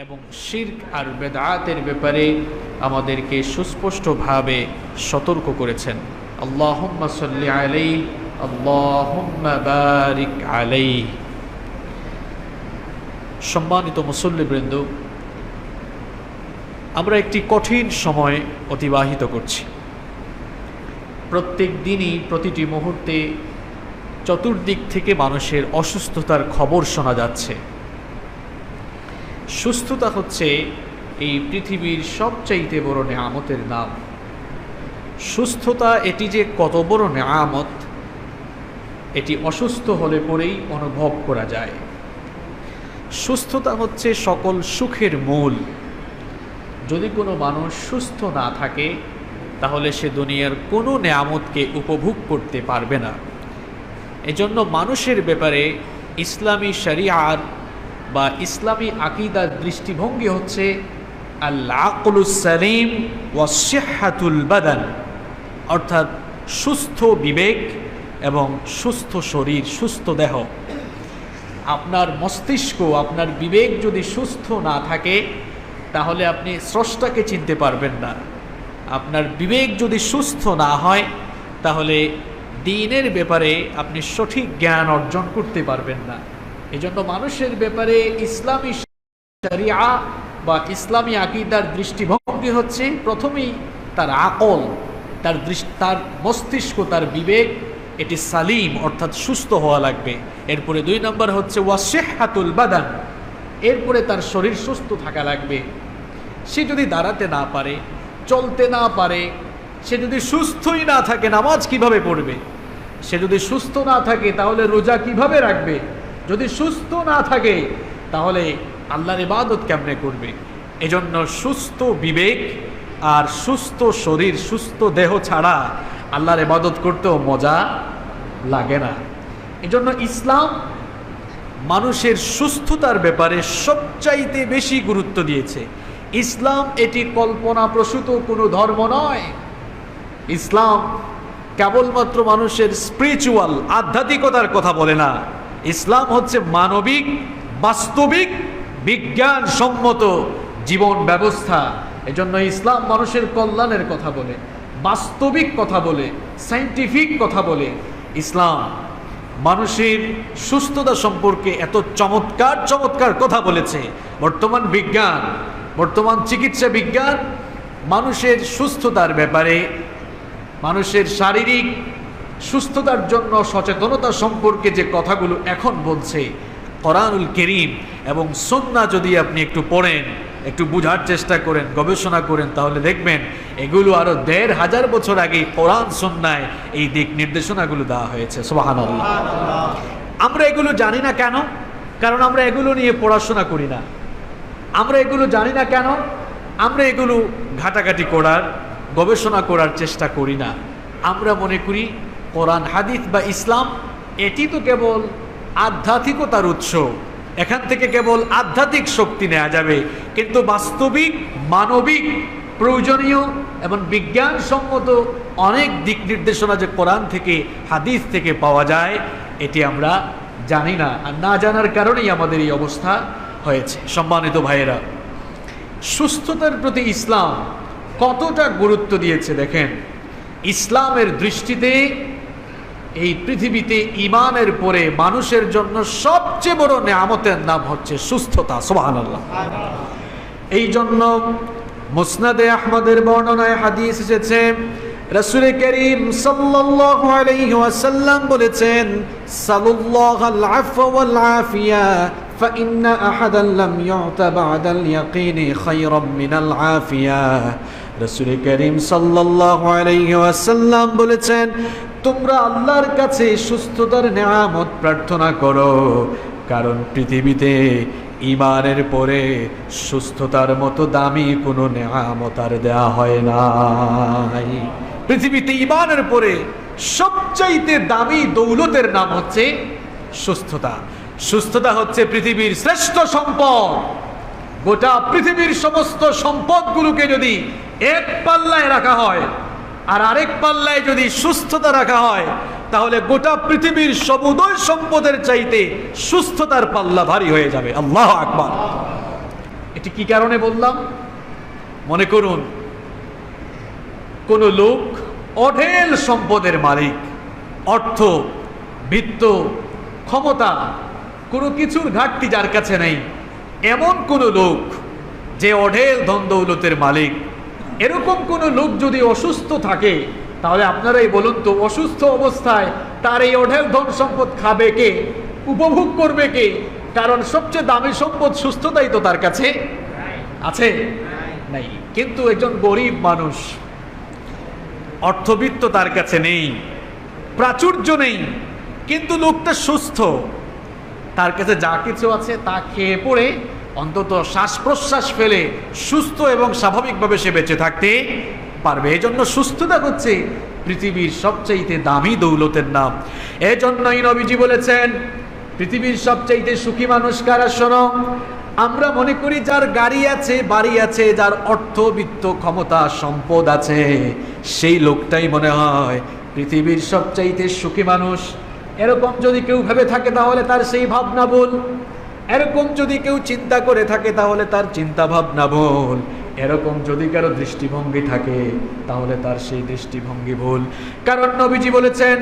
এবং শিরক আর বেদাতের ব্যাপারে আমাদেরকে সুস্পষ্টভাবে সতর্ক করেছেন। আল্লাহুম্মা সাল্লি আলাইহি আল্লাহুম্মা বারিক আলাইহি। সম্মানিত মুসল্লিবৃন্দ, আমরা একটি কঠিন সময় অতিবাহিত করছি। প্রত্যেক দিনই প্রতিটি মুহূর্তে চতুর্দিক থেকে মানুষের অসুস্থতার খবর শোনা যাচ্ছে। সুস্থতা হচ্ছে এই পৃথিবীর সবচাইতে বড় নেয়ামতের নাম। সুস্থতা এটি যে কত বড় নেয়ামত, এটি অসুস্থ হলে পরেই অনুভব করা যায়। সুস্থতা হচ্ছে সকল সুখের মূল। যদি কোনো মানুষ সুস্থ না থাকে তাহলে সে দুনিয়ার কোনো নেয়ামতকে উপভোগ করতে পারবে না। এজন্য মানুষের ব্যাপারে ইসলামী শরিয়াত বা ইসলামী আকীদার দৃষ্টিভঙ্গি হচ্ছে আল আকলুস সালিম ওয়া সিহহাতুল বাদান, অর্থাৎ সুস্থ বিবেক এবং সুস্থ শরীর, সুস্থ দেহ। আপনার মস্তিষ্ক, আপনার বিবেক যদি সুস্থ না থাকে তাহলে আপনি স্রষ্টাকে চিনতে পারবেন না। আপনার বিবেক যদি সুস্থ না হয় তাহলে দ্বীনের ব্যাপারে আপনি সঠিক জ্ঞান অর্জন করতে পারবেন না। এজন্য মানুষের ব্যাপারে ইসলামী শরিয়া বা ইসলামী আকীদার দৃষ্টিভঙ্গি হচ্ছে প্রথমেই তার আকল, তার মস্তিষ্ক, তার বিবেক এটি সালিম অর্থাৎ সুস্থ হওয়া লাগবে। এরপরে 2 নম্বর হচ্ছে ওয়াসিহাতুল বাদান, এরপরে তার শরীর সুস্থ থাকা লাগবে। সে যদি দাঁড়াতে না পারে, চলতে না পারে, সে যদি সুস্থই না থাকে নামাজ কিভাবে পড়বে? সে যদি সুস্থ না থাকে তাহলে রোজা কিভাবে রাখবে? যদি সুস্থ না থাকে তাহলে আল্লাহর ইবাদত কেমনে করবে? এজন্য সুস্থ বিবেক আর সুস্থ শরীর, সুস্থ দেহ ছাড়া আল্লাহর ইবাদত করতেও মজা লাগে না। এজন্য ইসলাম মানুষের সুস্থতার ব্যাপারে সবচাইতে বেশি গুরুত্ব দিয়েছে। ইসলাম এটি কল্পনাপ্রসূত কোনো ধর্ম নয়। ইসলাম কেবলমাত্র মানুষের স্পিরিচুয়াল আধ্যাত্মিকতার কথা বলে না। ইসলাম হচ্ছে মানবিক, বাস্তবিক, বিজ্ঞানসম্মত জীবন ব্যবস্থা। এজন্য ইসলাম মানুষের কল্যাণের কথা বলে, বাস্তবিক কথা বলে, সায়েন্টিফিক কথা বলে। ইসলাম মানুষের সুস্থতা সম্পর্কে এত চমৎকার চমৎকার কথা বলেছে। বর্তমান বিজ্ঞান, বর্তমান চিকিৎসা বিজ্ঞান মানুষের সুস্থতার ব্যাপারে, মানুষের শারীরিক সুস্থতার জন্য সচেতনতা সম্পর্কে যে কথাগুলো এখন বলছে, কোরআনুল কারীম এবং সুন্নাহ যদি আপনি একটু পড়েন, একটু বুঝার চেষ্টা করেন, গবেষণা করেন, তাহলে দেখবেন এগুলো আরো 1500 বছর আগে কোরআন সুন্নায় এই দিক নির্দেশনাগুলো দেওয়া হয়েছে। সুবহানাল্লাহ। আমরা এগুলো জানি না কেন? কারণ আমরা এগুলো নিয়ে পড়াশোনা করি না। আমরা এগুলো জানি না কেন? আমরা এগুলো ঘাটাঘাটি করার, গবেষণা করার চেষ্টা করি না। আমরা মনে করি কোরআন, হাদিস বা ইসলাম এটি তো কেবল আধ্যাত্মিকতার উৎস, এখান থেকে কেবল আধ্যাত্মিক শক্তি নেওয়া যাবে। কিন্তু বাস্তবিক, মানবিক, প্রয়োজনীয় এবং বিজ্ঞানসম্মত অনেক দিক নির্দেশনা যে কোরআন থেকে, হাদিস থেকে পাওয়া যায়, এটি আমরা জানি না। আর না জানার কারণেই আমাদের এই অবস্থা হয়েছে। সম্মানিত ভাইয়েরা, সুস্থতার প্রতি ইসলাম কতটা গুরুত্ব দিয়েছে দেখেন। ইসলামের দৃষ্টিতে এই পৃথিবীতে ঈমানের পরে মানুষের জন্য সবচেয়ে বড় নেয়ামতের নাম হচ্ছে সুস্থতা। সুবহানাল্লাহ। এই জন্য মুসনাদে আহমদের বর্ণনায় হাদিস এসেছে, রাসূল করিম সাল্লাল্লাহু আলাইহি ওয়াসাল্লাম বলেছেন, সাল্লাল্লাহুল আফওয়া ওয়াল আফিয়া فإن أحدا لم يعط بعد اليقين خيرا من العافية। রাসূল করিম সাল্লাল্লাহু আলাইহি ওয়াসাল্লাম বলেছেন, তোমরা আল্লাহর কাছে সুস্থতার নেয়ামত প্রার্থনা করো, কারণ পৃথিবীতে ঈমানের পরে সুস্থতার মতো দামি কোনো নেয়ামত আর দেয়া হয় নাই। পৃথিবীতে ঈমানের পরে সবচাইতে দামি দৌলতের নাম হচ্ছে সুস্থতা। সুস্থতা হচ্ছে পৃথিবীর শ্রেষ্ঠ সম্পদ। গোটা পৃথিবীর সমস্ত সম্পদগুলোকে যদি এক পাল্লায় রাখা হয় আর আরেক পাল্লায় যদি সুস্থতা রাখা হয়, তাহলে গোটা পৃথিবীর সমুদয় সম্পদের চাইতে সুস্থতার পাল্লা ভারী হয়ে যাবে। আল্লাহু আকবার। এটি এটি কি কারণে বললাম? মনে করুন কোন লোক অঢেল সম্পদের মালিক, অর্থ, বিত্ত, ক্ষমতা, কোনো কিছুর ঘাটতি যার কাছে নেই, এমন কোন লোক যে অঢেল ধন দৌলতের মালিক, এরকম কোন লোক যদি অসুস্থ থাকে, তাহলে আপনারাই বলুন তো, অসুস্থ অবস্থায় তার এই অঢেল ধন সম্পদ খাবে কে, উপভোগ করবে কে? কারণ সবচেয়ে দামি সম্পদ সুস্থতাই তো তার কাছে আছে নাই। কিন্তু একজন গরিব মানুষ, অর্থবিত্ত তার কাছে নেই, প্রাচুর্য নেই, কিন্তু লোকটা সুস্থ, তার কাছে যা কিছু আছে তা খেয়ে পড়ে অন্তত শ্বাস প্রশ্বাস ফেলে সুস্থ এবং স্বাভাবিকভাবে সে বেঁচে থাকতে পারবে। এই জন্য সুস্থতা হচ্ছে পৃথিবীর সবচাইতে দামি দৌলতের নাম। এজন্যই নবীজি বলেছেন, পৃথিবীর সবচাইতে সুখী মানুষ কারা? শোনো, আমরা মনে করি যার গাড়ি আছে, বাড়ি আছে, যার অর্থ, বিত্ত, ক্ষমতা, সম্পদ আছে, সেই লোকটাই মনে হয় পৃথিবীর সবচাইতে সুখী মানুষ। এরকম যদি কেউ ভেবে থাকে তাহলে তার সেই ভাবনা ভুল। এরকম যদি কেউ চিন্তা করে থাকে তাহলে তার চিন্তা ভাবনা ভুল। এরকম যদি কারো দৃষ্টিভঙ্গি থাকে তাহলে তার সেই দৃষ্টিভঙ্গি ভুল। কারণ নবীজি বলেছেন,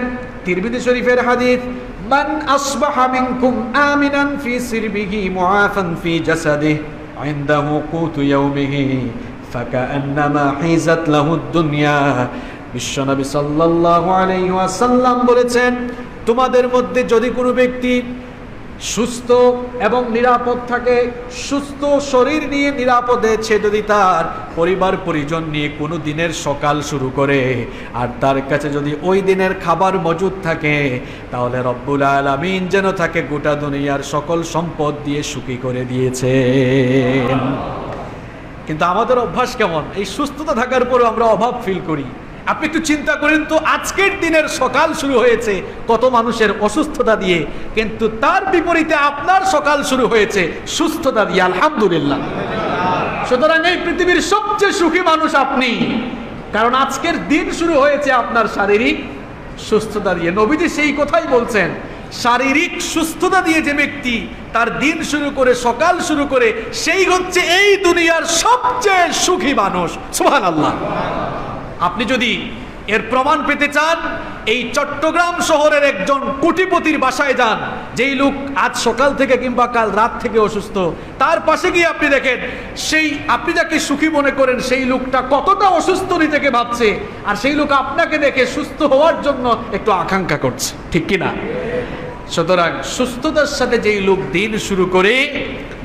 তিরমিজি শরীফের হাদিস, মান আসবাহা মিনকুম আমিনান ফি সিরবিহি মুআফান ফি জাসাদিহি ইনদাহু কুতু ইয়াউমিহি ফাকান্নামা হিজাত লাহুদ দুনিয়া। বিশ্বনবী সাল্লাল্লাহু আলাইহি ওয়াসাল্লাম বলেছেন, তোমাদের মধ্যে যদি কোনো ব্যক্তি সুস্থ এবং নিরাপদ থাকে, সুস্থ শরীর নিয়ে নিরাপদে সে যদি তার পরিবার পরিজন নিয়ে কোনো দিনের সকাল শুরু করে, আর তার কাছে যদি ওই দিনের খাবার মজুদ থাকে, তাহলে রব্বুল আলামিন যেন তাকে গোটা দুনিয়ার সকল সম্পদ দিয়ে সুখী করে দিয়েছেন। কিন্তু আমাদের অভ্যাস কেমন? এই সুস্থতা থাকার পরেও আমরা অভাব ফিল করি। আপনি একটু চিন্তা করেন তো, আজকের দিনের সকাল শুরু হয়েছে কত মানুষের অসুস্থতা দিয়ে, কিন্তু তার বিপরীতে আপনার সকাল শুরু হয়েছে সুস্থতা দিয়ে, আলহামদুলিল্লাহ। সুতরাং এই পৃথিবীর সবচেয়ে সুখী মানুষ আপনি, কারণ আজকের দিন শুরু হয়েছে আপনার শারীরিক সুস্থতা দিয়ে। নবীজি সেই কথাই বলছেন, শারীরিক সুস্থতা দিয়ে যে ব্যক্তি তার দিন শুরু করে, সকাল শুরু করে, সেই হচ্ছে এই দুনিয়ার সবচেয়ে সুখী মানুষ। সুবহানাল্লাহ। আপনি যদি এর প্রমাণ পেতে চান, এই চট্টগ্রাম শহরের একজন কোটিপতির বাসায় যান, যেই লোক আজ সকাল থেকে কিংবা কাল রাত থেকে অসুস্থ, তার পাশে গিয়ে আপনি দেখেন সেই আপনি যাকে সুখী মনে করেন সেই লোকটা কতটা অসুস্থ নিজেকে ভাবছে, আর সেই লোক আপনাকে দেখে সুস্থ হওয়ার জন্য একটু আকাঙ্ক্ষা করছে, ঠিক কিনা? সুতরাং সুস্থতার সাথে যেই লোক দিন শুরু করে,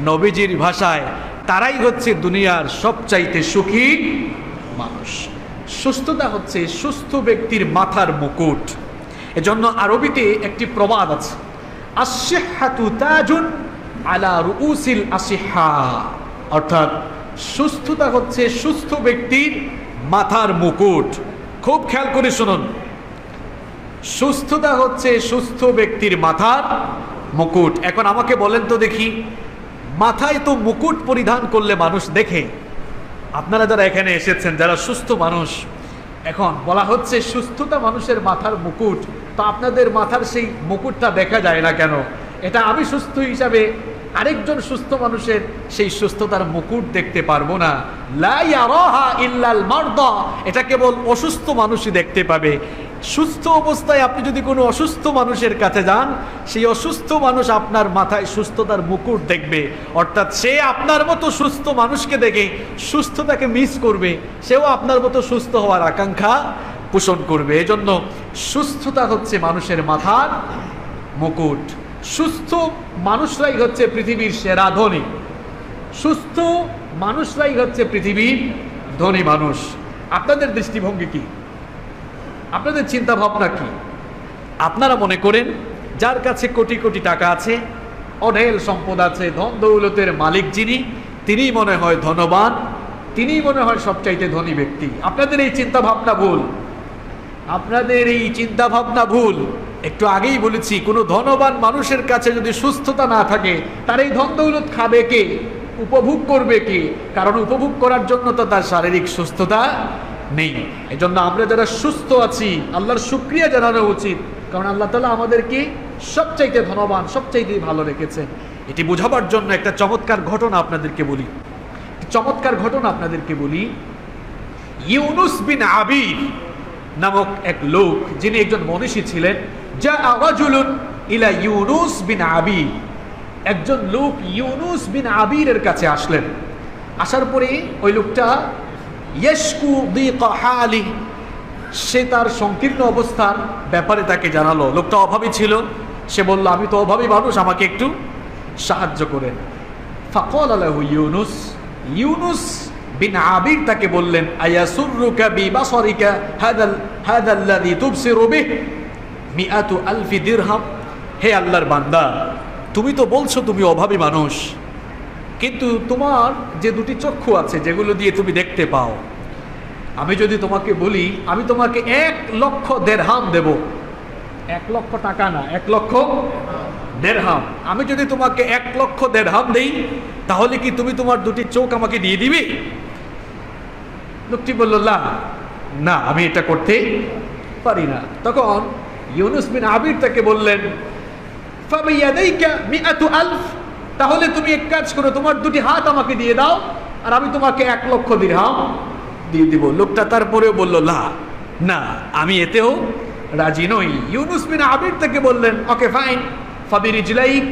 নবীজির ভাষায় তারাই হচ্ছে দুনিয়ার সবচাইতে সুখী মানুষ। সুস্থতা হচ্ছে সুস্থ ব্যক্তির মাথার মুকুট। এজন্য আরবিতে একটি প্রবাদ আছে, আস-সিহহাতু তাজুন আলা রুউসিল আসিহা, অর্থাৎ সুস্থতা হচ্ছে সুস্থ ব্যক্তির মাথার মুকুট। খুব খেয়াল করে শুনুন, সুস্থতা হচ্ছে সুস্থ ব্যক্তির মাথার মুকুট। এখন আমাকে বলেন তো দেখি, মাথায় তো মুকুট পরিধান করলে মানুষ দেখে। আপনারা যারা এখানে এসেছেন, যারা সুস্থ মানুষ, এখন বলা হচ্ছে সুস্থতা মানুষের মাথার মুকুট, তো আপনাদের মাথার সেই মুকুটটা দেখা যায় না কেন? এটা আমি সুস্থ হিসাবে আরেকজন সুস্থ মানুষের সেই সুস্থতার মুকুট দেখতে পারবো না। লা ইয়ারাহা ইল্লাল মারদা, এটা কেবল অসুস্থ মানুষই দেখতে পাবে। সুস্থ অবস্থায় আপনি যদি কোনো অসুস্থ মানুষের কাছে যান, সেই অসুস্থ মানুষ আপনার মাথায় সুস্থতার মুকুট দেখবে, অর্থাৎ সে আপনার মতো সুস্থ মানুষকে দেখে সুস্থতাকে মিস করবে, সেও আপনার মতো সুস্থ হওয়ার আকাঙ্ক্ষা পোষণ করবে। এজন্য সুস্থতা হচ্ছে মানুষের মাথার মুকুট। সুস্থ মানুষরাই হচ্ছে পৃথিবীর সেরা ধনী, সুস্থ মানুষরাই হচ্ছে পৃথিবীর ধনী মানুষ। আপনাদের দৃষ্টিভঙ্গি কি? আপনাদের চিন্তা ভাবনা কি? আপনারা মনে করেন যার কাছে কোটি কোটি টাকা আছে, অঢেল সম্পদ আছে, ধন দৌলতের মালিক যিনি, তিনিই মনে হয় ধনবান, তিনিই মনে হয় সবচাইতে ধনী ব্যক্তি। আপনাদের এই চিন্তা ভাবনা ভুল, আপনাদের এই চিন্তা ভাবনা ভুল। একটু আগেই বলেছি, কোনো ধনবান মানুষের কাছে যদি সুস্থতা না থাকে, তার এই ধন দৌলত খাবে কে, উপভোগ করবে কে? কারণ উপভোগ করার জন্য তো তার শারীরিক সুস্থতা নেই। এজন্য আমরা যারা সুস্থ আছি, আল্লাহর শুকরিয়া জানানো উচিত, কারণ আল্লাহ তাআলা আমাদেরকে সবচাইতে ধনবান, সবচাইতে ভালো রেখেছেন। এটি বোঝাবার জন্য একটা চমৎকার ঘটনা আপনাদেরকে বলি। চমৎকার ঘটনা আপনাদেরকে বলি। ইউনুস বিন আবির নামক এক লোক, যিনি একজন মনীষী ছিলেন, যা রাজুলুন ইলা ইউনুস বিন আবির, একজন লোক ইউনুস বিন আবিরের কাছে আসলেন। আসার পরে ওই লোকটা ইয়াশকু দিকা হালি, সে তার সংকীর্ণ অবস্থার ব্যাপারে তাকে জানালো। লোকটা অভাবী ছিল, সে বলল, আমি তো অভাবী মানুষ, আমাকে একটু সাহায্য করেন। ফাকালা লাহু ইউনুস, ইউনুস বিন আবির তাকে বললেন, আয়াসুররুকা বিবাসরিকা হাদাল্লাযী তুবসিরু বিহি মিআতু আলফি দিরহাম। হে আল্লাহর বান্দা, তুমি তো বলছো তুমি অভাবী মানুষ, কিন্তু তোমার যে দুটি চক্ষু আছে যেগুলো দিয়ে তুমি দেখতে পাও, আমি যদি তোমাকে বলি আমি তোমাকে 1,00,000 দিরহাম দেব, 1,00,000 টাকা না, 1,00,000 দিরহাম, আমি যদি তোমাকে 1,00,000 দিরহাম দেই, তাহলে কি তুমি তোমার দুটি চোখ আমাকে দিয়ে দিবে? লোকটি বলল, না, আমি এটা করতে পারি না। তখন ইউনুস বিন আবির তাকে বললেন, ফাবিয়াদাইকা মিআতু আলফ, তাহলে তুমি এক কাজ করো, তোমার দুটি হাত আমাকে দিয়ে দাও, আর আমি তোমাকে 1,00,000 দিরহাম দিয়ে দিব। লোকটা তারপরেও বলল, না, আমি এতেও রাজি নই। ইউনুস বিন আবির তাকে বললেন, ওকে ফাইন, ফাবিরিজলাইক,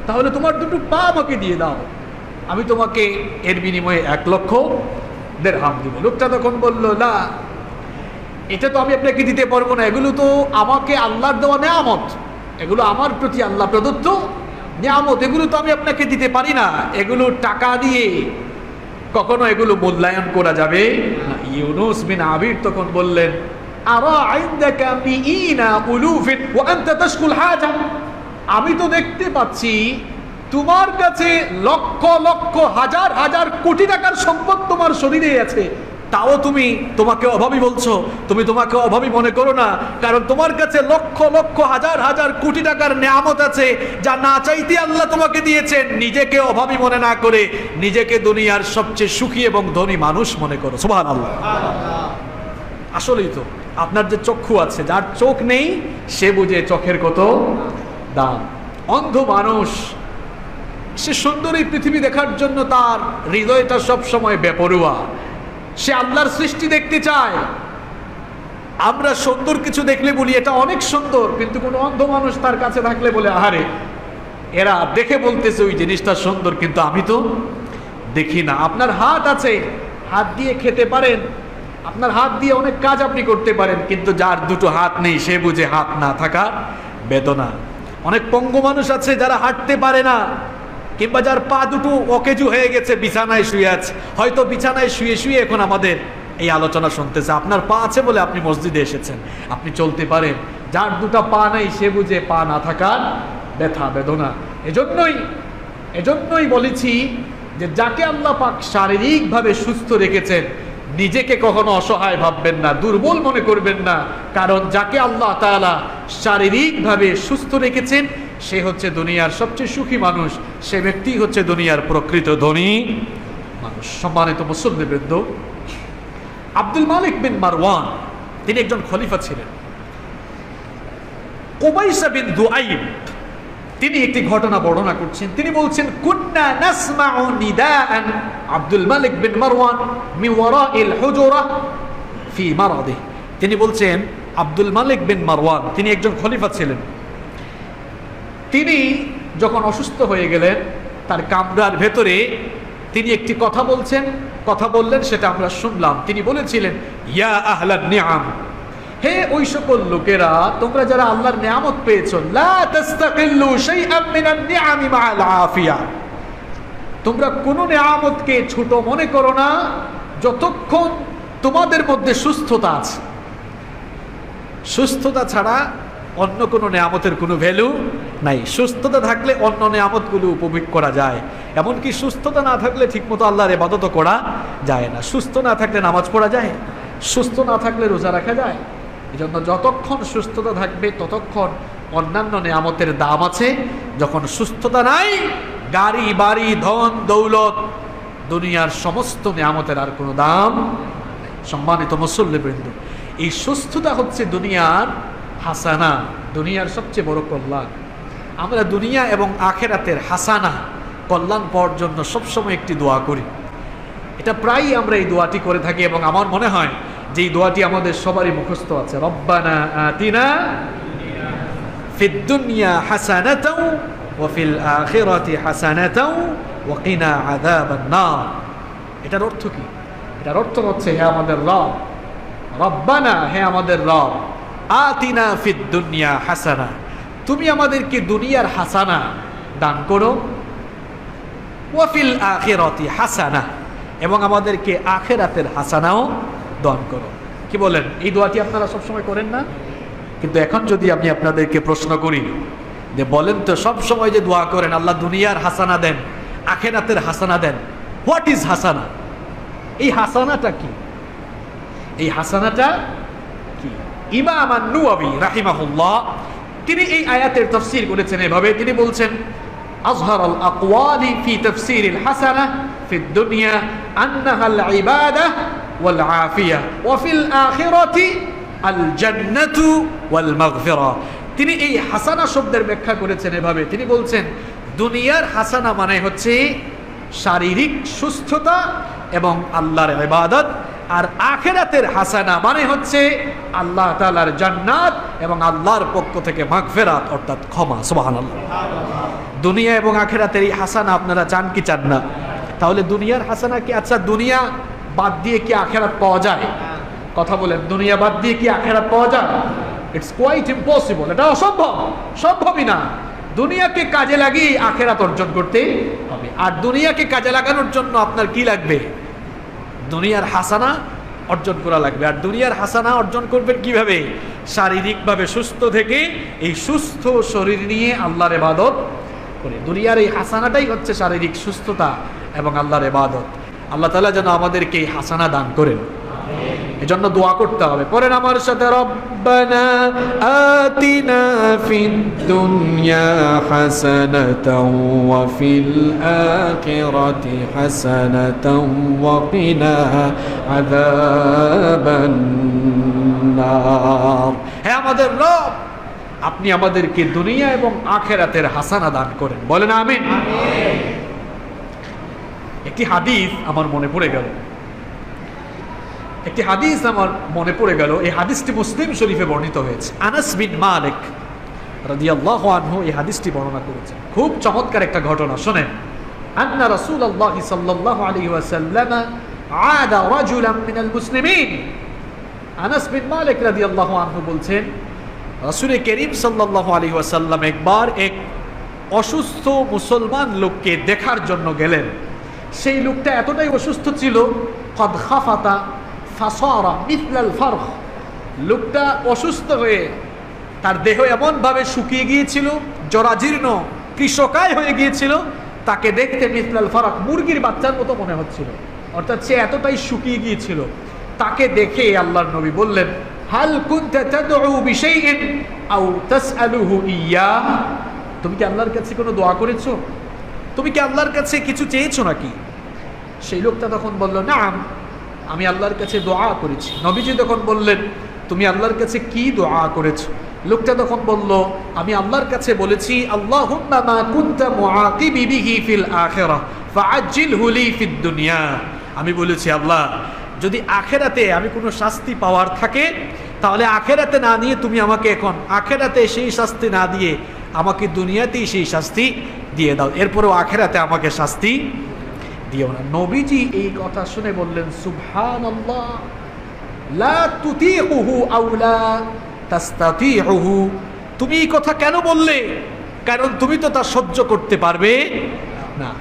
তাহলে তোমার দুটো পা আমাকে দিয়ে দাও, আমি তোমাকে এর বিনিময়ে 1,00,000 দিরহাম দিব। লোকটা তখন বলল, না, এটা তো আমি আপনাকে দিতে পারবো না, এগুলো তো আমাকে আল্লাহর দেওয়া নেয়ামত, এগুলো আমার প্রতি আল্লাহ প্রদত্ত নেয়ামত, এগুলো তো আমি আপনাকে দিতে পারি না, এগুলো টাকা দিয়ে কখনো এগুলো মূল্যায়ন করা যাবে না। ইউনুস বিন আবির তখন বললেন, আরা ইনদাকা মিইনা উলুফিন ওয়া আনতা তাশকুল হাজা, আমি তো দেখতে পাচ্ছি তোমার কাছে লক্ষ লক্ষ হাজার হাজার কোটি টাকার সম্পদ তোমার শরীরে আছে, তাও তুমি তোমাকে অভাবী বলছো। তুমি তোমাকে অভাবী মনে করো না, কারণ তোমার কাছে লক্ষ লক্ষ হাজার হাজার কোটি টাকার নেয়ামত আছে, যা না চাইতে আল্লাহ তোমাকে দিয়েছেন। নিজেকে অভাবী মনে না করে নিজেকে দুনিয়ার সবচেয়ে সুখী এবং ধনী মানুষ মনে করো। সুবহানাল্লাহ। আসলেই তো আপনার যে চক্ষু আছে, যার চোখ নেই সে বুঝে চোখের কত দাম। অন্ধ মানুষ, সে সুন্দরী পৃথিবী দেখার জন্য তার হৃদয়টা সব সময় বেপরোয়া, সে আল্লাহর সৃষ্টি দেখতে চায়। আমরা সুন্দর কিছু দেখলে বলি এটা অনেক সুন্দর, কিন্তু কোনো অন্ধ মানুষ তার কাছে থাকলে বলে, আহারে, এরা দেখে বলতেছে ওই জিনিসটা সুন্দর, কিন্তু আমি তো দেখি না। আপনার হাত আছে, হাত দিয়ে খেতে পারেন, আপনার হাত দিয়ে অনেক কাজ আপনি করতে পারেন, কিন্তু যার দুটো হাত নেই সে বুঝে হাত না থাকা বেদনা। অনেক পঙ্গু মানুষ আছে যারা হাঁটতে পারে না, কিংবা যার পা দুটো অকেজু হয়ে গেছে, বিছানায় শুয়ে আছে, হয়তো বিছানায় শুয়ে শুয়ে এখন আমাদের এই আলোচনা শুনতেছে। আপনার পা আছে বলে আপনি মসজিদে এসেছেন, আপনি চলতে পারেন। যার দুটো পা নাই সে বুঝে পা না থাকার ব্যথা বেদনা। এজন্যই বলেছি যে যাকে আল্লাহ পাক শারীরিকভাবে সুস্থ রেখেছেন, নিজেকে কখনো অসহায় ভাববেন না, দুর্বল মনে করবেন না, কারণ যাকে আল্লাহ তাআলা শারীরিকভাবে সুস্থ রেখেছেন সে হচ্ছে দুনিয়ার সবচেয়ে সুখী মানুষ, সে ব্যক্তি হচ্ছে দুনিয়ার প্রকৃত ধনী মানুষ। সম্মানিত মুসল্লিবৃন্দ, আব্দুল মালিক বিন মারওয়ান তিনি একজন খলিফা ছিলেন। কুবাইসা বিন দুআইব তিনি একটি ঘটনা বর্ণনা করছেন। তিনি বলছেন, কুন্না নাসমাউ নিদাআন আব্দুল মালিক বিন মারওয়ান মিন ওয়ারাইল হুজুরা ফি মারাদিহি। তিনি বলছেন আব্দুল মালিক বিন মারওয়ান তিনি একজন খলিফা ছিলেন। তিনি যখন অসুস্থ হয়ে গেলেন, তার কামরার ভেতরে তিনি একটি কথা বললেন, সেটা আমরা শুনলাম। তিনি বলেছিলেন, ইয়া আহলান নিআম, হে ওই সকল লোকেরা তোমরা যারা আল্লাহর নিয়ামত পেয়েছো, লা তাস্তাকিল্লু শাইআন মিনান নিআমি মাআল আফিয়া, তোমরা কোনো নিয়ামতকে ছোট মনে করো না যতক্ষণ তোমাদের মধ্যে সুস্থতা আছে। সুস্থতা ছাড়া অন্য কোনো নিয়ামতের কোনো ভ্যালু নাই। সুস্থতা থাকলে অন্য নিয়ামতগুলো উপভোগ করা যায়, এমনকি সুস্থতা না থাকলে ঠিকমতো আল্লাহর ইবাদত করা যায় না। সুস্থ না থাকলে নামাজ পড়া যায়, সুস্থ না থাকলে রোজা রাখা যায়। এজন্য যতক্ষণ সুস্থতা থাকবে ততক্ষণ অন্যান্য নিয়ামতের দাম আছে। যখন সুস্থতা নাই, গাড়ি বাড়ি ধন দৌলত দুনিয়ার সমস্ত নিয়ামতের আর কোনো দাম নেই। সম্মানিত মুসল্লিবৃন্দ, এই সুস্থতা হচ্ছে দুনিয়ার হাসানা, দুনিয়ার সবচেয়ে বড় কল্যাণ। আমরা দুনিয়া এবং আখেরাতের হাসানা কল্যাণ পাওয়ার জন্য সবসময় একটি দোয়া করি। এটা প্রায়ই আমরা এই দোয়াটি করে থাকি এবং আমার মনে হয় যে এই দোয়াটি আমাদের সবারই মুখস্থ আছে। রব্বানা আতিনা ফিদ দুনিয়া হাসানাতাও ওয়া ফিল আখিরাতি হাসানাতাও ওয়া কিনা আযাবান নার। এটার অর্থ কি? এটার অর্থ হচ্ছে, হে আমাদের রব, রব্বানা, হে আমাদের রব, আতিনা ফিদ দুনিয়া হাসানা, তুমি আমাদেরকে দুনিয়ার হাসানা দান করো, ওয়া ফিল আখিরাতি হাসানা, এবং আমাদেরকে আখিরাতের হাসানাও দান করো। কি বলেন, এই দোয়াটি আপনারা সবসময় করেন না? কিন্তু এখন যদি আমি আপনাদেরকে প্রশ্ন করি যে বলেন তো, সব সময় যে দোয়া করেন আল্লাহ দুনিয়ার হাসানা দেন, আখিরাতের হাসানা দেন, হোয়াট ইজ হাসানা? এই হাসানাটা কি? এই হাসানাটা কি? ইমাম আন-নাওয়ী রাহিমাহুল্লাহ তিনি এই আয়াতের তাফসীর করেছেন এভাবে, তিনি বলছেন, আযহারাল আকওয়ালি ফি তাফসীরিল হাসানা ফিদ দুনিয়া আন্নাহাল ইবাদাহ ওয়াল আফিয়া ওয়া ফিল আখিরাতি আল জান্নাতু ওয়াল মাগফিরা। তিনি এই হাসানা শব্দের ব্যাখ্যা করেছেন এভাবে, তিনি বলছেন দুনিয়ার হাসানা মানে হচ্ছে শারীরিক সুস্থতা এবং আল্লাহর ইবাদত, আর আখিরাতের হাসানা মানে হচ্ছে আল্লাহ তাআলার জান্নাত এবং আল্লাহর পক্ষ থেকে মাগফিরাত অর্থাৎ ক্ষমা। সুবহানাল্লাহ। দুনিয়া এবং আখিরাতের এই হাসানা আপনারা চান কি চান না? তাহলে দুনিয়ার হাসানা কি, আচ্ছা দুনিয়া বাদ দিয়ে কি আখিরাত পাওয়া যায়? কথা বলেন, দুনিয়া বাদ দিয়ে কি আখিরাত পাওয়া যায়? ইটস কোয়াইট ইম্পসিবল, এটা অসম্ভব, সম্ভবই না। দুনিয়াকে কাজে লাগিয়ে আখিরাত অর্জন করতে হবে। আর দুনিয়াকে কাজে লাগানোর জন্য আপনার কি লাগবে? দুনিয়ার হাসানা অর্জন করা লাগবে। আর দুনিয়ার হাসানা অর্জন করবেন কিভাবে? শারীরিকভাবে সুস্থ থেকে, এই সুস্থ শরীর নিয়ে আল্লাহর ইবাদত করে। দুনিয়ার এই হাসানাটাই হচ্ছে শারীরিক সুস্থতা এবং আল্লাহর ইবাদত। আল্লাহ তাআলা যেন আমাদেরকে এই হাসানা দান করেন, এজন্য দোয়া করতে হবে। পরেন আমার সাথে, রব্বানা আতিনা ফিদ দুনিয়া হাসানাতাও ওয়া ফিল আখিরাতি হাসানাতাও ওয়া কিনা আযাবান নার। হে আমাদের রব, আপনি আমাদেরকে দুনিয়া এবং আখিরাতের হাসানা দান করেন। বলেন আমিন। একটি হাদিস আমার মনে পড়ে গেল, একটি হাদিস আমার মনে পড়ে গেল। এই হাদিসটি মুসলিম শরীফে বর্ণিত হয়েছে। আনাস বিন মালিক রাদিয়াল্লাহু আনহু এই হাদিসটি বর্ণনা করেছেন। খুব চমৎকার একটা ঘটনা, শুনেন। আন্না রাসূলুল্লাহ সাল্লাল্লাহু আলাইহি ওয়াসাল্লাম আদা রাজুলান মিনাল মুসলিমিন। আনাস বিন মালিক রাদিয়াল্লাহু আনহু বলছেন, রাসূল করিম সাল্লাল্লাহু আলাইহি ওয়াসাল্লাম একবার এক অসুস্থ মুসলমান লোককে দেখার জন্য গেলেন। সেই লোকটা এতটাই অসুস্থ ছিল, কদ খাফাতা ফাসারা মিথলাল ফারখ, লোকটা অসুস্থ হয়ে তার দেহ এমনভাবে শুকিয়ে গিয়েছিল, জরাজীর্ণ কৃষকায় হয়ে গিয়েছিল, তাকে দেখতে মিথলাল ফারখ, মুরগির বাচ্চার মতো মনে হচ্ছিল। অর্থাৎ সে এতটাই শুকিয়ে গিয়েছিল। তাকে দেখে আল্লাহর নবী বললেন, হাল কুনতা তাদউ বিশাইইন আও তাসআলুহু ইয়া, তুমি কি আল্লাহর কাছে কোনো দোয়া করেছো? তুমি কি আল্লাহর কাছে কিছু চেয়েছো নাকি? সেই লোকটা তখন বলল, নাম, আমি আল্লাহর কাছে দোয়া করেছি। নবীজি তখন বললেন, তুমি আল্লাহর কাছে কি দোয়া করেছো? লোকটা তখন বলল, আমি আল্লাহর কাছে বলেছি, আল্লাহুম্মা মা কুনতা মুআকিবি বিহি ফিল আখিরাহ ফাআজ্জিলহু লি ফিদ দুনিয়া। আমি বলেছি, আল্লাহ, যদি আখিরাতে আমি কোনো শাস্তি পাওয়ার থাকে তাহলে আখিরাতে না নিয়ে তুমি আমাকে এখন আখিরাতে সেই শাস্তি না দিয়ে আমাকে দুনিয়াতেই সেই শাস্তি দিয়ে দাও, এরপরেও আখিরাতে আমাকে শাস্তি দিও না। নবীজি এই কথা শুনে বললেন, সুবহানাল্লাহ, লা তুতিকুহু আও লা তাস্তাতিউহু। তুমি এই কথা কেন বললে? কারণ তুমি তো তা সহ্য করতে পারবে না।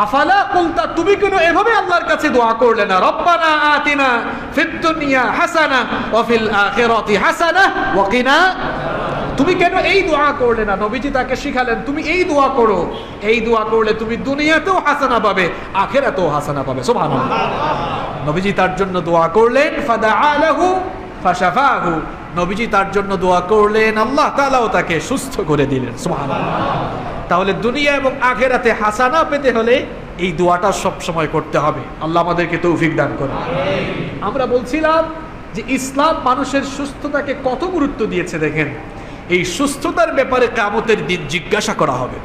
আফালা কুলতা, তুমি কেন এভাবে আল্লাহর কাছে দোয়া করলে না? রব্বানা আতিনা ফিদ দুনিয়া হাসানা ওয়া ফিল আখিরাতি হাসানা ওয়া কিনা, তুমি কেন এই দোয়া করলে না? নবীজি তাকে শিখালেন, তুমি এই দোয়া করো, এই দোয়া করলে তুমি দুনিয়াতেও হাসানা পাবে, আখিরাতেও হাসানা পাবে। সুবহানাল্লাহ। নবীজি তার জন্য দোয়া করলেন, ফাদাআ লাহু ফাশাফাহু, নবীজি তার জন্য দোয়া করলেন, আল্লাহ তাআলাও তাকে সুস্থ করে দিলেন। সুবহানাল্লাহ। তাহলে দুনিয়া এবং আখিরাতে হাসানা পেতে হলে এই দোয়াটা সব সময় করতে হবে। আল্লাহ আমাদেরকে তৌফিক দান করুন। আমরা বলছিলাম যে ইসলাম মানুষের সুস্থতাকে কত গুরুত্ব দিয়েছে। দেখেন, এই সুস্থতার ব্যাপারে কিয়ামতের দিন জিজ্ঞাসা করা হবে।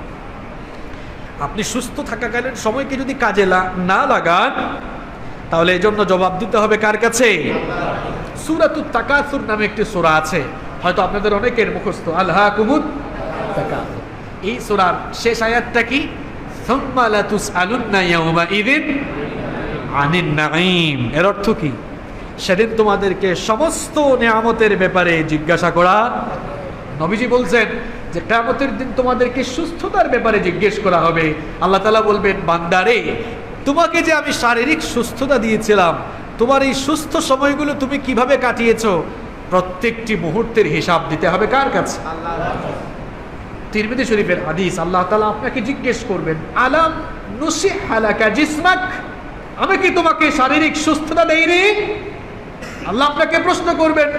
আপনি সুস্থ থাকাকালীন সময়কে যদি কাজে না লাগান তাহলে এই জন্য জবাব দিতে হবে কার কাছে? সূরাতুত তাকাসুর নামে একটি সূরা আছে, হয়তো আপনাদের অনেকের মুখস্থ, আলহাকুমুত তাকাসুর। এই সূরার শেষ আয়াতটা কি? সুম্মা লাতুসআলুন্না ইয়াওমাইযিন আনিন নাঈম। এর অর্থ কি? সেদিন তোমাদেরকে সমস্ত নিয়ামতের ব্যাপারে জিজ্ঞাসা করা। নবীজি বলছেন যে কিয়ামতের দিন তোমাদেরকে সুস্থতার ব্যাপারে জিজ্ঞেস করা হবে। আল্লাহ তাআলা বলবেন, বান্দারে তোমাকে যে আমি শারীরিক সুস্থতা দিয়েছিলাম, তোমার এই সুস্থ সময়গুলো তুমি কিভাবে কাটিয়েছো, প্রত্যেকটি মুহূর্তের হিসাব দিতে হবে কার কাছে? তিরমিজি শরীফের হাদিস, আল্লাহ তাআলা আপনাকে জিজ্ঞেস করবেন, আলাম নুসিহ্হা লাকা জিসমাক, আমি কি তোমাকে শারীরিক সুস্থতা দেইনি? আল্লাহ আপনাকে প্রশ্ন করবেন,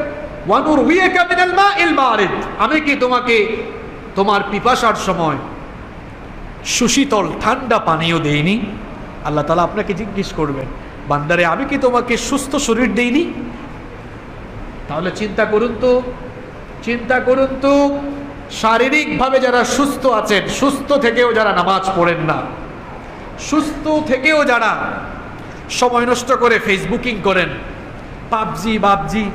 ওয়া নুরওয়িকা মিনাল মাইল বারিদ, আমি কি তোমাকে তোমার পিপাসার সময় সুশীতল ঠান্ডা পানীয় দেইনি? আল্লাহ তাআলা আপনাকে জিজ্ঞেস করবেন, বান্দারে আমি কি তোমাকে সুস্থ শরীর দেইনি? তাহলে চিন্তা করুন তো শারীরিকভাবে যারা সুস্থ আছেন, সুস্থ থেকেও যারা নামাজ পড়েন না, সুস্থ থেকেও যারা সময় নষ্ট করে ফেসবুকিং করেন, পাবজি,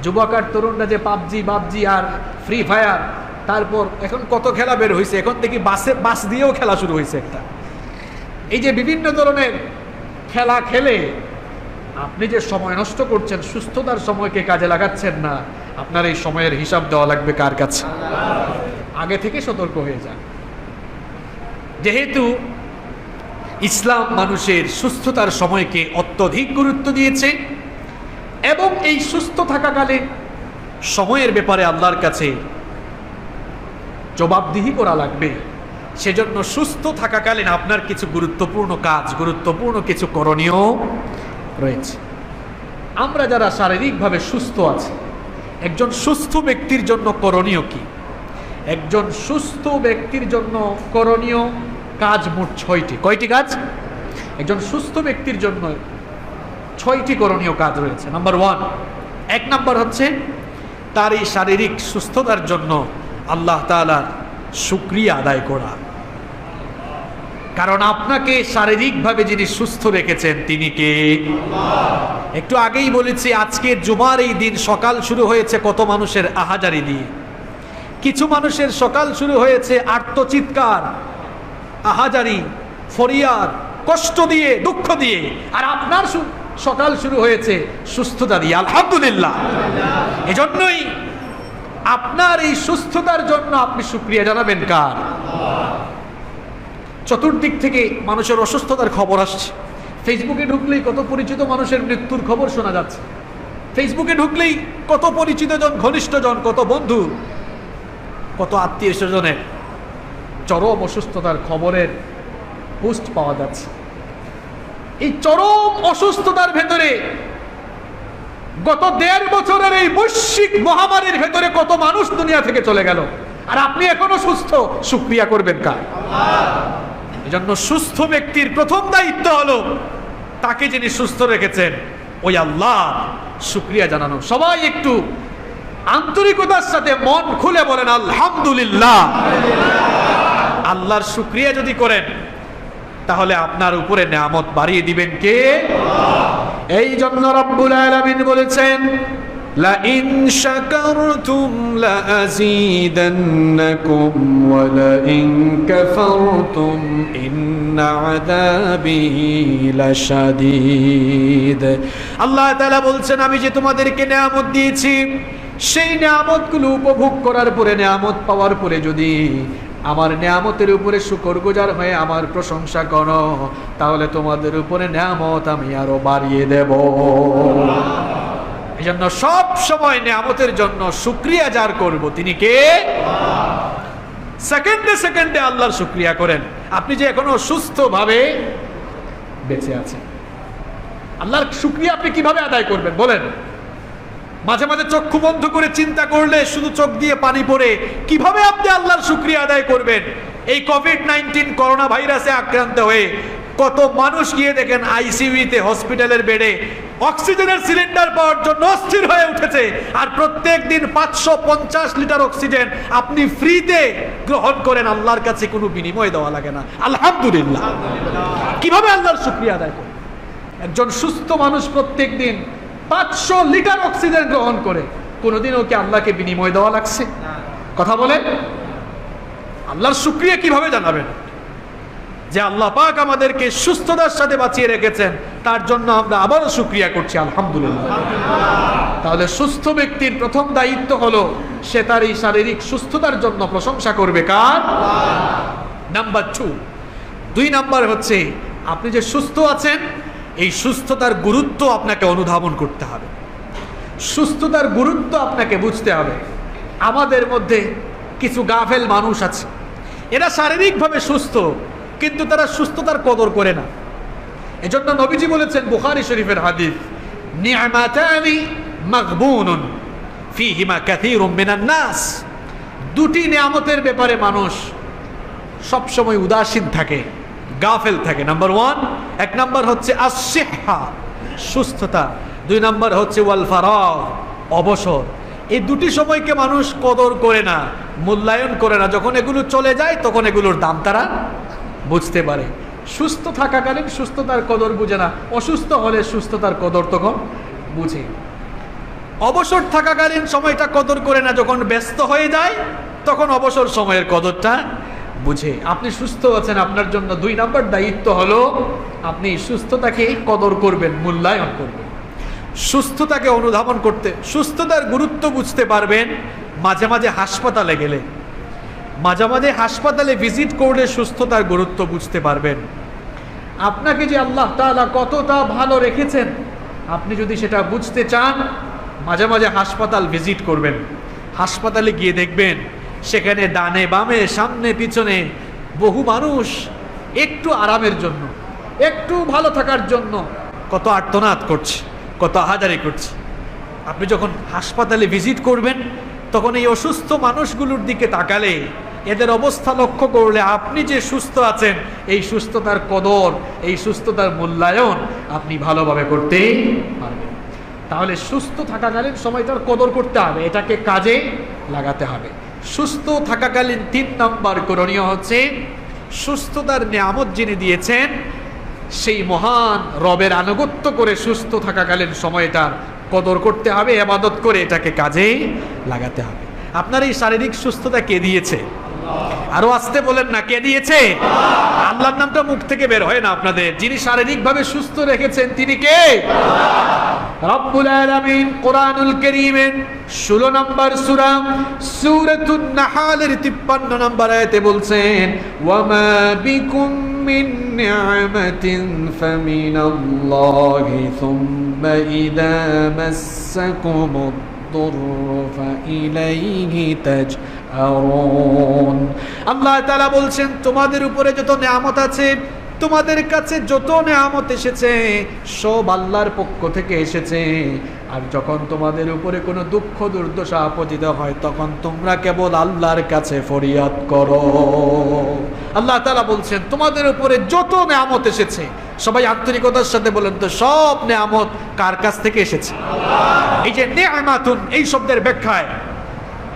যুবক আর তরুণরা যে পাবজি আর ফ্রি ফায়ার, তারপর এখন কত খেলা বের হয়েছে, এখন দেখি বাস দিয়েও খেলা শুরু হয়েছে একটা। এই যে বিভিন্ন ধরনের খেলা খেলে আপনি যে সময় নষ্ট করছেন, সুস্থতার সময়কে কাজে লাগাচ্ছেন না, আপনার এই সময়ের হিসাব দেওয়া লাগবে কার কাছে? আগে থেকে সতর্ক হয়ে যান। যেহেতু ইসলাম মানুষের সুস্থতার সময়কে অত্যধিক গুরুত্ব দিয়েছে এবং এই সুস্থ থাকাকালে সময়ের ব্যাপারে আল্লাহর কাছে জবাবদিহি করা লাগবে, সেজন্য সুস্থ থাকাকালীন আপনার কিছু গুরুত্বপূর্ণ কাজ, গুরুত্বপূর্ণ কিছু করণীয় রয়েছে। আমরা যারা শারীরিকভাবে সুস্থ আছি, একজন সুস্থ ব্যক্তির জন্য করণীয় কি? একজন সুস্থ ব্যক্তির জন্য করণীয় কাজ মোট 6টি। কয়টি কাজ? একজন সুস্থ ব্যক্তির জন্য 6টি করণীয় কাজ রয়েছে। নাম্বার 1, 1 নাম্বার হচ্ছে তার এই শারীরিক সুস্থতার জন্য আল্লাহ তাআলার শুকরিয়া আদায় করা। কারণ আপনাকে শারীরিকভাবে যিনি সুস্থ রেখেছেন তিনি কে? একটু আগেই বলেছি, আজকে জুমার এই দিন সকাল শুরু হয়েছে কত মানুষের আহাজারি দিয়ে। কিছু মানুষের সকাল শুরু হয়েছে আর্তচিৎকার, আহাজারি, ফরিয়াদ, কষ্ট দিয়ে, দুঃখ দিয়ে, আর আপনার সকাল শুরু হয়েছে সুস্থতা দিয়ে। আলহামদুলিল্লাহ। এজন্যই আপনার এই সুস্থতার জন্য আপনি শুকরিয়া জানাবেন কার? চতুর্দিক থেকে মানুষের অসুস্থতার খবর আসছে। ফেসবুকে ঢুকলেই কত পরিচিত মানুষের মৃত্যুর খবর শোনা যাচ্ছে। ফেসবুকে ঢুকলেই কত পরিচিতজন, ঘনিষ্ঠজন, কত বন্ধু, কত আত্মীয় স্বজনের চরম অসুস্থতার খবরের পোস্ট পাওয়া যাচ্ছে। এই চরম অসুস্থতার ভেতরে গত 1.5 বছরের এই বৈশ্বিক মহামারীর ভেতরে কত মানুষ দুনিয়া থেকে চলে গেল, আর আপনি এখনো সুস্থ। শুকরিয়া করবেন কার? এজন্য সুস্থ ব্যক্তির প্রথম দায়িত্ব হলো তাকে যিনি সুস্থ রেখেছেন ওই আল্লাহ শুকরিয়া জানানো। সবাই একটু আন্তরিকতার সাথে মন খুলে বলেন আলহামদুলিল্লাহ। আল্লাহর শুকরিয়া যদি করেন তাহলে আপনার উপরে নিয়ামত বাড়িয়ে দিবেন কে? এই জন্য রব্বুল আলামিন বলেছেন, লা ইন শাকারতুম লা আযীদান্নাকুম ওয়া লা ইন কাফারতুম ইন্না আযাবি লাশাদীদ। আল্লাহ তাআলা বলছেন, আমি যে তোমাদেরকে নিয়ামত দিয়েছি, সেই নিয়ামতগুলো উপভোগ করার পরে, নিয়ামত পাওয়ার পরে যদি আমার নিয়ামতের উপরে শুকরগুজার হয়ে আমার প্রশংসা করো, তাহলে তোমাদের উপরে নিয়ামত আমি আরো বাড়িয়ে দেব। এই জন্য সব সময় নিয়ামতের জন্য শুকরিয়া যার করব তিনি কে? সেকেন্ডে সেকেন্ডে আল্লাহর শুকরিয়া করেন। আপনি যে এখনো সুস্থভাবে বেঁচে আছেন, আল্লাহর শুকরিয়া আপনি কিভাবে আদায় করবেন বলেন? মাঝে মাঝে চক্ষু বন্ধ করে চিন্তা করলে শুধু চোখ দিয়ে পানি পড়ে কিভাবে আপনি আল্লাহর শুকরিয়া আদায় করবেন? এই কোভিড-19 করোনা ভাইরাসে আক্রান্ত হয়ে কত মানুষ গিয়ে দেখেন আইসিইউতে, হসপিটালের বেডে অক্সিজেনের সিলিন্ডার পাওয়ার জন্য অস্থির হয়ে উঠেছে, আর প্রত্যেক দিন 550 লিটার অক্সিজেন আপনি ফ্রিতে গ্রহণ করেন, আল্লাহর কাছে কোনো বিনিময় দেওয়া লাগে না। আলহামদুলিল্লাহ। কিভাবে আল্লাহর শুকরিয়া আদায় করবেন? একজন সুস্থ মানুষ প্রত্যেক দিন 500 লিটার অক্সিজেন গ্রহণ করে, কোনোদিন ওকে আল্লাহকে বিনিময় দেওয়া লাগছে? কথা বলে। আল্লাহর শুকরিয়া কিভাবে জানাবেন যে আল্লাহ পাক আমাদেরকে সুস্থতার সাথে বাঁচিয়ে রেখেছেন, তার জন্য আমরা আবারও শুকরিয়া করছি আলহামদুলিল্লাহ। তাহলে সুস্থ ব্যক্তির প্রথম দায়িত্ব হলো সে তার এই শারীরিক সুস্থতার জন্য প্রশংসা করবে কার? নাম্বার 2 নাম্বার হচ্ছে আপনি যে সুস্থ আছেন এই সুস্থতার গুরুত্ব আপনাকে অনুধাবন করতে হবে, সুস্থতার গুরুত্ব আপনাকে বুঝতে হবে। আমাদের মধ্যে কিছু গাফেল মানুষ আছে, এরা শারীরিকভাবে সুস্থ কিন্তু তারা সুস্থতার কদর করে না। এজন্য নবীজি বলেছেন বুখারী শরীফের হাদিস, নি'মাতানি মাগবুনুন ফীহিমা কাসীরুম মিনান নাস। দুটি নিয়ামতের ব্যাপারে মানুষ সবসময় উদাসীন থাকে, গাফেল থাকে। নাম্বার 1, 1 নাম্বার হচ্ছে আস-সিহহা, সুস্থতা। 2 নাম্বার হচ্ছে ওয়াল ফারাগ, অবসর। এই দুটি সময়কে মানুষ কদর করে না, মূল্যায়ন করে না। যখন এগুলো চলে যায় তখন এগুলোর দাম তারা বুঝতে পারে। সুস্থ থাকাকালীন সুস্থতার কদর বুঝে না, অসুস্থ হলে সুস্থতার কদর তখন বুঝে। অবসর থাকাকালীন সময়টা কদর করে না, যখন ব্যস্ত হয়ে যায় তখন অবসর সময়ের কদরটা বুঝে। আপনি সুস্থ আছেন, আপনার জন্য 2 নাম্বার দায়িত্ব হলো আপনি সুস্থতাকে কদর করবেন, মূল্যায়ন করবেন, সুস্থতাকে অনুধাবন করতে, সুস্থতার গুরুত্ব বুঝতে পারবেন। মাঝে মাঝে হাসপাতালে গেলে, মাঝে মাঝে হাসপাতালে ভিজিট করলে সুস্থতার গুরুত্ব বুঝতে পারবেন। আপনাকে যে আল্লাহ তাআলা কতটা ভালো রেখেছেন, আপনি যদি সেটা বুঝতে চান মাঝে মাঝে হাসপাতাল ভিজিট করবেন। হাসপাতালে গিয়ে দেখবেন সেখানে ডানে বামে সামনে পিছনে বহু মানুষ একটু আরামের জন্য, একটু ভালো থাকার জন্য কত আর্তনাদ করছে, কত আহাজারি করছে। আপনি যখন হাসপাতালে ভিজিট করবেন তখন এই অসুস্থ মানুষগুলোর দিকে তাকালে, এদের অবস্থা লক্ষ্য করলে আপনি যে সুস্থ আছেন এই সুস্থতার কদর, এই সুস্থতার মূল্যায়ন আপনি ভালোভাবে করতে পারবেন। তাহলে সুস্থ থাকাকালীন সময়টার কদর করতে হবে, এটাকে কাজে লাগাতে হবে। সুস্থ থাকাকালীন 3 নাম্বার করণীয় হচ্ছে সুস্থতার নিয়ামত যিনি দিয়েছেন সেই মহান রবের আনুগত্য করে সুস্থ থাকাকালীন সময়টার কদর করতে হবে, ইবাদত করে এটাকে কাজে লাগাতে হবে। আপনার এই শারীরিক সুস্থতা কে দিয়েছে? আরো আসতে বলেন না, কে দিয়েছে? আল্লাহর নামটা মুখ থেকে বের হয় না আপনাদের। যিনি শারীরিকভাবে সুস্থ রেখেছেন তিনি কে? রব্বুল আলামিন কোরআনুল কারীমের 16 নম্বর সূরা সূরাতুন নাহলের 53 নম্বর আয়াতে বলছেন, ওয়ামা বিকুম মিন নি'মাতিন ফামিনাল্লাহি সুম্মা ইযা মাসসাকুমুদ দুররু ফাইলাইহি তাজআরুন। আল্লাহ তাআলা বলছেন তোমাদের উপরে যত নিয়ামত আছে, তোমাদের কাছে যত নিয়ামত এসেছে সব আল্লাহর পক্ষ থেকে এসেছে। আর যখন তোমাদের উপরে কোনো দুঃখ দুর্দশা আপতিত হয় তখন তোমরা কেবল আল্লাহর কাছে ফরিয়াদ করো। আল্লাহ তাআলা বলছেন তোমাদের উপরে যত নিয়ামত এসেছে, সবাই আন্তরিকতার সাথে বলেন তো, সব নিয়ামত কার কাছ থেকে এসেছে? এই যে নি'মাতুন, এই শব্দের ব্যাখ্যায়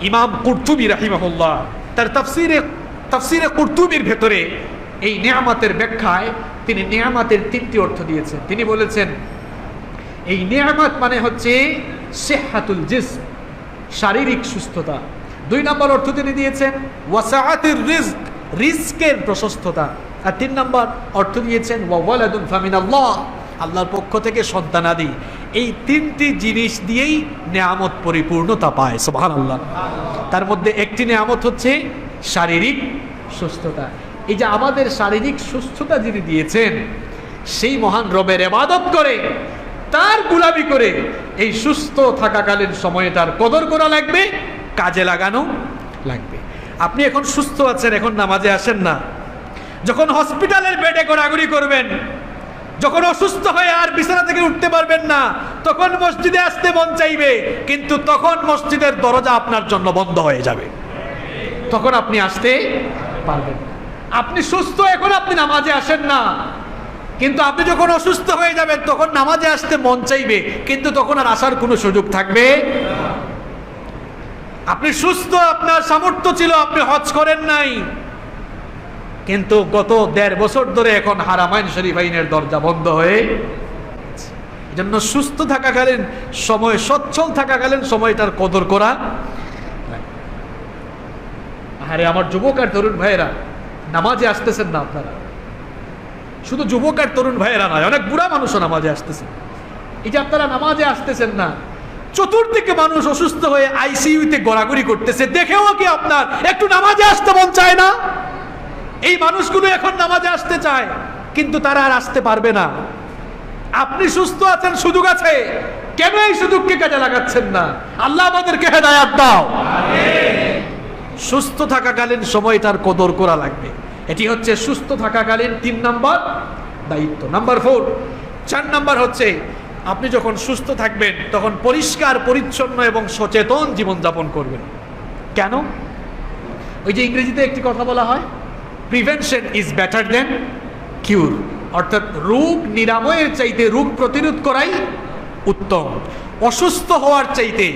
ইমাম কুরতুবী রাহিমাহুল্লাহ তার তাফসীরে কুরতুবীর ভেতরে এই নিয়ামতের ব্যাখ্যায় তিনি নিয়ামতের 3টি অর্থ দিয়েছেন। তিনি বলেছেন এই নিয়ামত মানে হচ্ছে সিহহাতুল জিসম, শারীরিক সুস্থতা। 2 নম্বর অর্থ তিনি দিয়েছেন ওয়াসাআতির রিজক, রিজকের প্রশস্ততা। আর 3 নম্বর অর্থ দিয়েছেন ওয়া ওয়ালাদুন ফামিনাল্লাহ, আল্লাহর পক্ষ থেকে সন্তানাদি। এই 3টি জিনিস দিয়েই নিয়ামত পরিপূর্ণতা পায়। সুবহানাল্লাহ। তার মধ্যে একটি নিয়ামত হচ্ছে শারীরিক সুস্থতা। এই যে আমাদের শারীরিক সুস্থতা যিনি দিয়েছেন সেই মহান রবের ইবাদত করে, তার গোলামি করে এই সুস্থ থাকাকালীন সময়টার কদর করা লাগবে, কাজে লাগানো লাগবে। আপনি এখন সুস্থ আছেন, এখন নামাজে আসেন না। যখন হসপিটালের বেডে ঘোরাঘুরি করবেন, যখন অসুস্থ হয়ে আর বিছানা থেকে উঠতে পারবেন না, তখন মসজিদে আসতে মন চাইবে, কিন্তু তখন মসজিদের দরজা আপনার জন্য বন্ধ হয়ে যাবে, তখন আপনি আসতে পারবেন না। আপনি সুস্থ, এখন আপনি নামাজে আসেন না, কিন্তু আপনি যখন অসুস্থ হয়ে যাবেন তখন নামাজে আসতে মন চাইবে, কিন্তু তখন আর আসার কোনো সুযোগ থাকবে। আপনি সুস্থ, আপনার সামর্থ্য ছিল, আপনি হজ করেন নাই, কিন্তু গত 1.5 বছর ধরে এখন হারামাইন শরীফাইনের দরজা বন্ধ হয়ে এজন্য সুস্থ থাকাকালীন সময়, সচ্ছল থাকাকালীন সময়টার কদর করা। আরে আমার যুবক আর তরুণ ভাইয়েরা, নামাজে আসতেছেন না আপনারা? শুধু যুবক আর তরুণ ভাইয়েরা নয়, অনেক বুড়া মানুষও নামাজে আসতেছেন। এই যে আপনারা নামাজে আসতেছেন না, চতুর্দিকে মানুষ অসুস্থ হয়ে আইসিইউতে গড়াগড়ি করতেছে, দেখেও কি আপনার একটু নামাজে আসতে মন চায় না? এই মানুষগুলো এখন নামাজে আসতে চায়, কিন্তু তারা আর আসতে পারবে না। আপনি সুস্থ আছেন, সুযোগ আছে, কেন এই সুযোগকে কাজে লাগাচ্ছেন না? আল্লাহ আমাদেরকে হেদায়েত দাও। সুস্থ থাকাকালীন সময়টার কদর করা লাগবে। এটি হচ্ছে সুস্থ থাকাকালীন 3 নম্বর দায়িত্ব। নাম্বার 4, 4 নম্বর হচ্ছে আপনি যখন সুস্থ থাকবেন তখন পরিষ্কার পরিচ্ছন্ন এবং সচেতন জীবনযাপন করবেন। কেন? ওই যে ইংরেজিতে একটি কথা বলা হয়, প্রিভেনশন ইজ বেটার দেন কিউর, অর্থাৎ রোগ নিরাময়ের চাইতে রোগ প্রতিরোধ করাই উত্তম। অসুস্থ হওয়ার চাইতে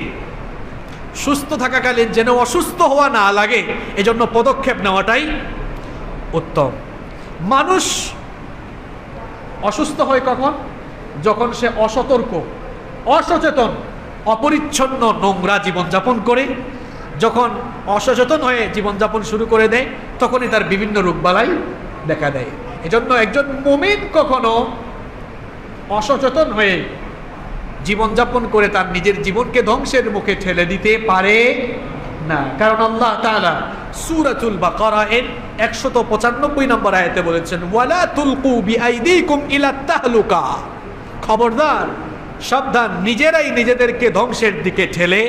সুস্থ থাকাকালীন যেন অসুস্থ হওয়া না লাগে, এজন্য পদক্ষেপ নেওয়াটাই উত্তম। মানুষ অসুস্থ হয় কখন? যখন সে অসতর্ক, অসচেতন, অপরিচ্ছন্ন, নোংরা জীবনযাপন করে। যখন অসচেতন হয়ে জীবনযাপন শুরু করে দেয়, তখনই তার বিভিন্ন রোগবালাই দেখা দেয়। এজন্য একজন মুমিন কখনো অসচেতন হয়ে জীবনযাপন করে তার নিজের জীবনকে ধ্বংসের মুখে ঠেলে দিতে পারে না। কারণ আল্লাহ তাআলা সূরাতুল বাকারা এর 195 নম্বর আয়াতে বলেছেন, ওয়ালা তুলকু বিআইদিকুম ইলা তাহলুকা, খবরদার, সাবধান, নিজেরাই নিজেদেরকে ধ্বংসের দিকে ঠেলে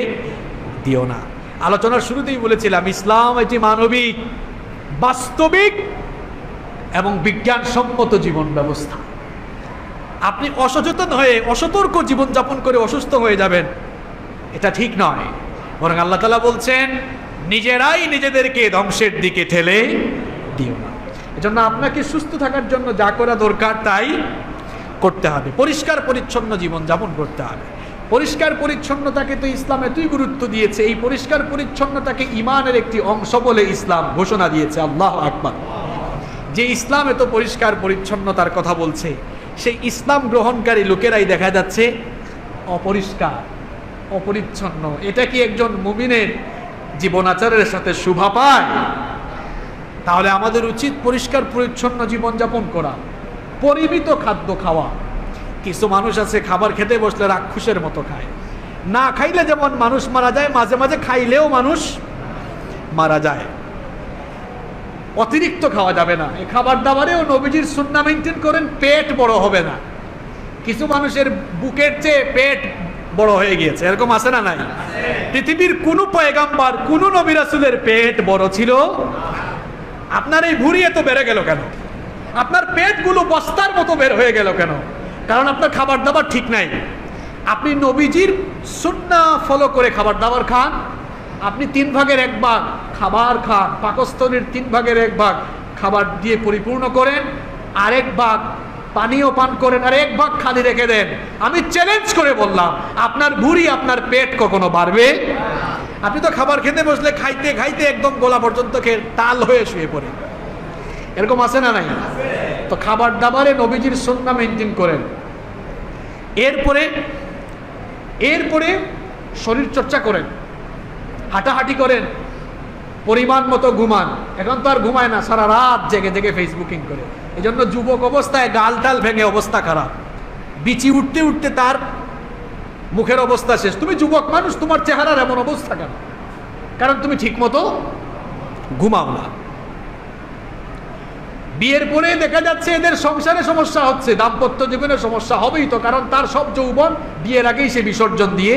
দিও না। আলোচনার শুরুতেই বলেছিলাম, ইসলাম এটি মানবিক, বাস্তবিক এবং বিজ্ঞানসম্মত জীবন ব্যবস্থা। আপনি অসচেতন হয়ে অসতর্ক জীবনযাপন করে অসুস্থ হয়ে যাবেন, এটা ঠিক নয়। বরং আল্লাহ তাআলা বলছেন, নিজেরাই নিজেদেরকে ধ্বংসের দিকে ঠেলে দিও না। এজন্য আপনাকে সুস্থ থাকার জন্য যা করা দরকার তাই করতে হবে। পরিষ্কার পরিচ্ছন্ন জীবনযাপন করতে হবে। পরিষ্কার পরিচ্ছন্নতাকে তো ইসলাম এতই গুরুত্ব দিয়েছে, এই পরিষ্কার পরিচ্ছন্নতাকে ঈমানের একটি অংশ বলে ইসলাম ঘোষণা দিয়েছে। আল্লাহু আকবার। যে ইসলাম এত পরিষ্কার পরিচ্ছন্নতার কথা বলছে, সেই ইসলাম গ্রহণকারী লোকেরাই দেখা যাচ্ছে অপরিষ্কার, অপরিচ্ছন্ন। এটা কি একজন মুমিনের জীবনাচারের সাথে শোভা পায়? তাহলে আমাদের উচিত পরিষ্কার পরিচ্ছন্ন জীবনযাপন করা, পরিমিত খাদ্য খাওয়া। কিছু মানুষ আছে খাবার খেতে বসলে রাক্ষসের মতো খায়, না খাইলে যেমন মানুষ মারা যায়, মাঝে মাঝে খাইলেও মানুষ মারা যায়। অতিরিক্ত খাওয়া যাবে না। এই খাবার দাবারেও নবীজির সুন্নাহ মেইনটেইন করেন, পেট বড় হবে না। কিছু মানুষের বুকের চেয়ে পেট বড় হয়ে গিয়েছে, এরকম আছে না নাই? পৃথিবীর কোন পয়গাম্বার, কোন নবী রাসূলের পেট বড় ছিল? আপনার এই ভুঁড়ি এত বেড়ে গেল কেন? আপনার পেটগুলো বস্তার মতো বের হয়ে গেল কেন? কারণ আপনার খাবার দাবার ঠিক নাই। আপনি নবীজির সুন্নাহ ফলো করে খাবার দাবার খান। আপনি 3 ভাগের 1 ভাগ খাবার খান, পাকস্থলীর 3 ভাগের 1 ভাগ খাবার দিয়ে পরিপূর্ণ করেন, আরেক ভাগ পানীয় পান করেন, আর 1 ভাগ খালি রেখে দেন। আমি চ্যালেঞ্জ করে বললাম, আপনার ভুঁড়ি, আপনার পেট কখনো বাড়বে? আপনি তো খাবার খেতে বসলে খাইতে খাইতে একদম গলা পর্যন্ত খেয়ে টাল হয়ে শুয়ে পড়ে, এরকম আছে না নাই? তো খাবার দাবারে নবীজির সুন্নাহ মেইনটেইন করেন। এরপরে শরীর চর্চা করেন, হাঁটাহাঁটি করেন, পরিমাণ মতো ঘুমান। এখন তো আর ঘুমায় না, সারা রাত জেগে জেগে ফেসবুকিং করে। এই জন্য যুবক অবস্থায় গাল টাল ভেঙে অবস্থা খারাপ, বিচি উঠতে উঠতে তার মুখের অবস্থা শেষ। তুমি যুবক মানুষ, তোমার চেহারার এমন অবস্থা কেন? কারণ তুমি ঠিক মতো ঘুমাও না। বিয়ের পরে দেখা যাচ্ছে এদের সংসারে সমস্যা হচ্ছে, দাম্পত্য জীবনে সমস্যা হবেই তো, কারণ তার সব যৌবন বিয়ের আগেই সে বিসর্জন দিয়ে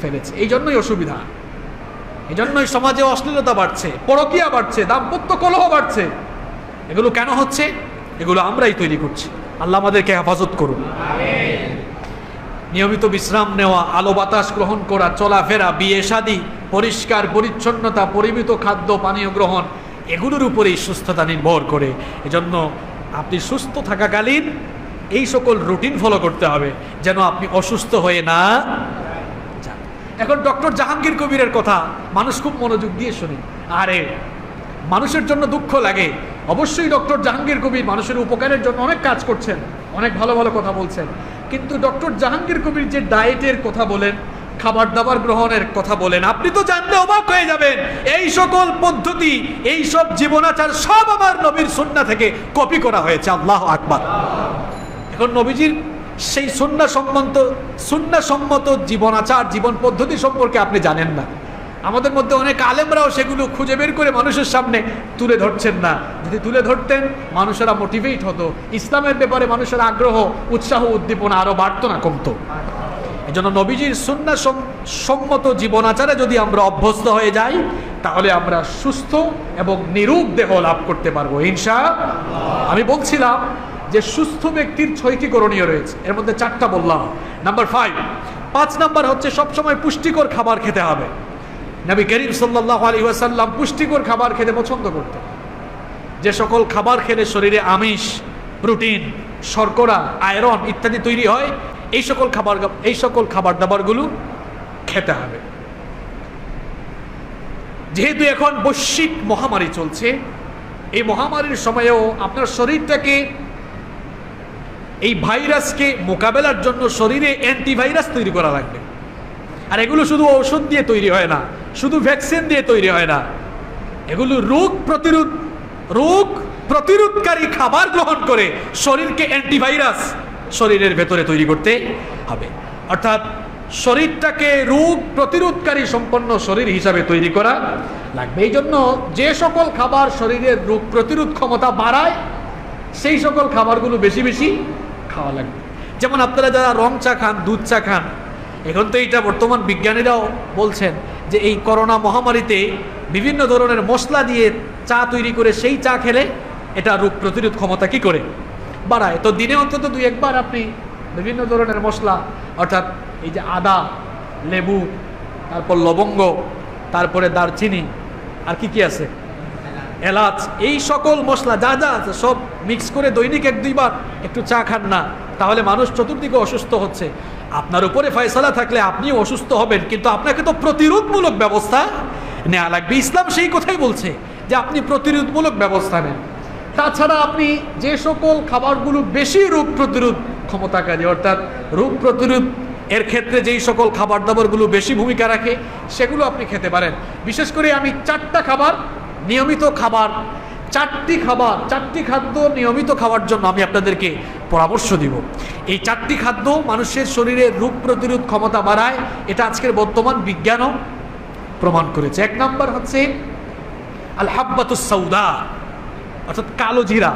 ফেলেছে। এই জন্যই অসুবিধা, এই জন্যই সমাজে অশ্লীলতা বাড়ছে, পরকীয়া বাড়ছে, দাম্পত্য কলহ বাড়ছে। এগুলো কেন হচ্ছে? এগুলো আমরাই তৈরি করছি। আল্লাহ আমাদেরকে হেফাজত করুন। নিয়মিত বিশ্রাম নেওয়া, আলো বাতাস গ্রহণ করা, চলাফেরা, বিয়ে শাদী, পরিষ্কার পরিচ্ছন্নতা, পরিমিত খাদ্য পানীয় গ্রহণ, এগুলোর উপরেই সুস্থতা নির্ভর করে। এজন্য আপনি সুস্থ থাকাকালীন এই সকল রুটিন ফলো করতে হবে, যেন আপনি অসুস্থ হয়ে না যান। এখন ডক্টর জাহাঙ্গীর কবিরের কথা মানুষ খুব মনোযোগ দিয়ে শুনে। আরে মানুষের জন্য দুঃখ লাগে, অবশ্যই ডক্টর জাহাঙ্গীর কবির মানুষের উপকারের জন্য অনেক কাজ করছেন, অনেক ভালো ভালো কথা বলছেন, কিন্তু ডক্টর জাহাঙ্গীর কবির যে ডায়েটের কথা বলেন, খাবার দাবার গ্রহণের কথা বলেন, আপনি তো জানলে অবাক হয়ে যাবেন। এই সকল পদ্ধতি, এই সব জীবনাচার সব আমার নবীর সুন্নাহ থেকে কপি করা হয়েছে। আল্লাহু আকবার। এখন নবীজির সেই সুন্নাহ সম্মত জীবনাচার, জীবন পদ্ধতি সম্পর্কে আপনি জানেন না। আমাদের মধ্যে অনেক আলেমরাও সেগুলো খুঁজে বের করে মানুষের সামনে তুলে ধরছেন না। যদি তুলে ধরতেন, মানুষেরা মোটিভেট হতো, ইসলামের ব্যাপারে মানুষের আগ্রহ, উৎসাহ, উদ্দীপনা আরো বাড়তো না, কমতো। এই জন্য নবীজির সুন্নাহ সম্মত জীবনাচারে যদি আমরা অভ্যস্ত হয়ে যাই, তাহলে আমরা সুস্থ এবং নিরোগ দেহ লাভ করতে পারবো ইনশাআল্লাহ। আমি বলছিলাম যে সুস্থ ব্যক্তির 6টি করণীয় রয়েছে, এর মধ্যে 4টা বললাম। নাম্বার 5 নাম্বার হচ্ছে সবসময় পুষ্টিকর খাবার খেতে হবে। নবী করিম সাল্লাল্লাহু আলাইহি ওয়াসাল্লাম পুষ্টিকর খাবার খেতে পছন্দ করতেন। যে সকল খাবার খেলে শরীরে আমিষ, প্রোটিন, শর্করা, আয়রন ইত্যাদি তৈরি হয়, এই সকল খাবার দাবারগুলো খেতে হবে। যেহেতু এখন বৈশ্বিক মহামারী চলছে, এই মহামারীর সময়েও আপনার শরীরটাকে, এই ভাইরাসকে মোকাবেলার জন্য শরীরে অ্যান্টিভাইরাস তৈরি করা লাগবে। আর এগুলো শুধু ঔষধ দিয়ে তৈরি হয় না, শুধু ভ্যাকসিন দিয়ে তৈরি হয় না, এগুলো রোগ প্রতিরোধকারী খাবার গ্রহণ করে শরীরকে অ্যান্টিভাইরাস শরীরের ভেতরে তৈরি করতে হবে। অর্থাৎ শরীরটাকে রোগ প্রতিরোধকারী সম্পন্ন শরীর হিসাবে তৈরি করা লাগবে। এই জন্য যে সকল খাবার শরীরের রোগ প্রতিরোধ ক্ষমতা বাড়ায়, সেই সকল খাবারগুলো বেশি বেশি খাওয়া লাগবে। যেমন আপনারা যারা রং চা খান, দুধ চা খান, এখন তো এইটা বর্তমান বিজ্ঞানীরাও বলছেন যে এই করোনা মহামারীতে বিভিন্ন ধরনের মশলা দিয়ে চা তৈরি করে সেই চা খেলে এটা রোগ প্রতিরোধ ক্ষমতা কি করে বাড়ায়। তো দিনে অন্তত 2-1 বার আপনি বিভিন্ন ধরনের মশলা, অর্থাৎ এই যে আদা, লেবু, তারপর লবঙ্গ, তারপরে দারচিনি, আর কি আছে, এলাচ, এই সকল মশলা যা যা আছে সব মিক্স করে দৈনিক 1-2 বার একটু চা খান না, তাহলে মানুষ চতুর্দিকে অসুস্থ হচ্ছে। আপনার উপরে ফয়সালা থাকলে আপনিও অসুস্থ হবেন, কিন্তু আপনাকে তো প্রতিরোধমূলক ব্যবস্থা নেওয়া লাগবে। ইসলাম সেই কথাই বলছে যে আপনি প্রতিরোধমূলক ব্যবস্থা নেন। তাছাড়া আপনি যে সকল খাবারগুলো বেশি রোগ প্রতিরোধ ক্ষমতাকারী, অর্থাৎ রোগ প্রতিরোধ এর ক্ষেত্রে যেই সকল খাবার দাবারগুলো বেশি ভূমিকা রাখে, সেগুলো আপনি খেতে পারেন। বিশেষ করে আমি 4টা খাবার, নিয়মিত খাবার, 4টি খাদ্য নিয়মিত খাওয়ার জন্য আমি আপনাদেরকে পরামর্শ দিব। এই 4টি খাদ্য মানুষের শরীরে রোগ প্রতিরোধ ক্ষমতা বাড়ায়, এটা আজকের বর্তমান বিজ্ঞানও প্রমাণ করেছে। 1 নাম্বার হচ্ছে আল হাব্বাতুস সাউদা, অর্থাৎ কালো জিরা।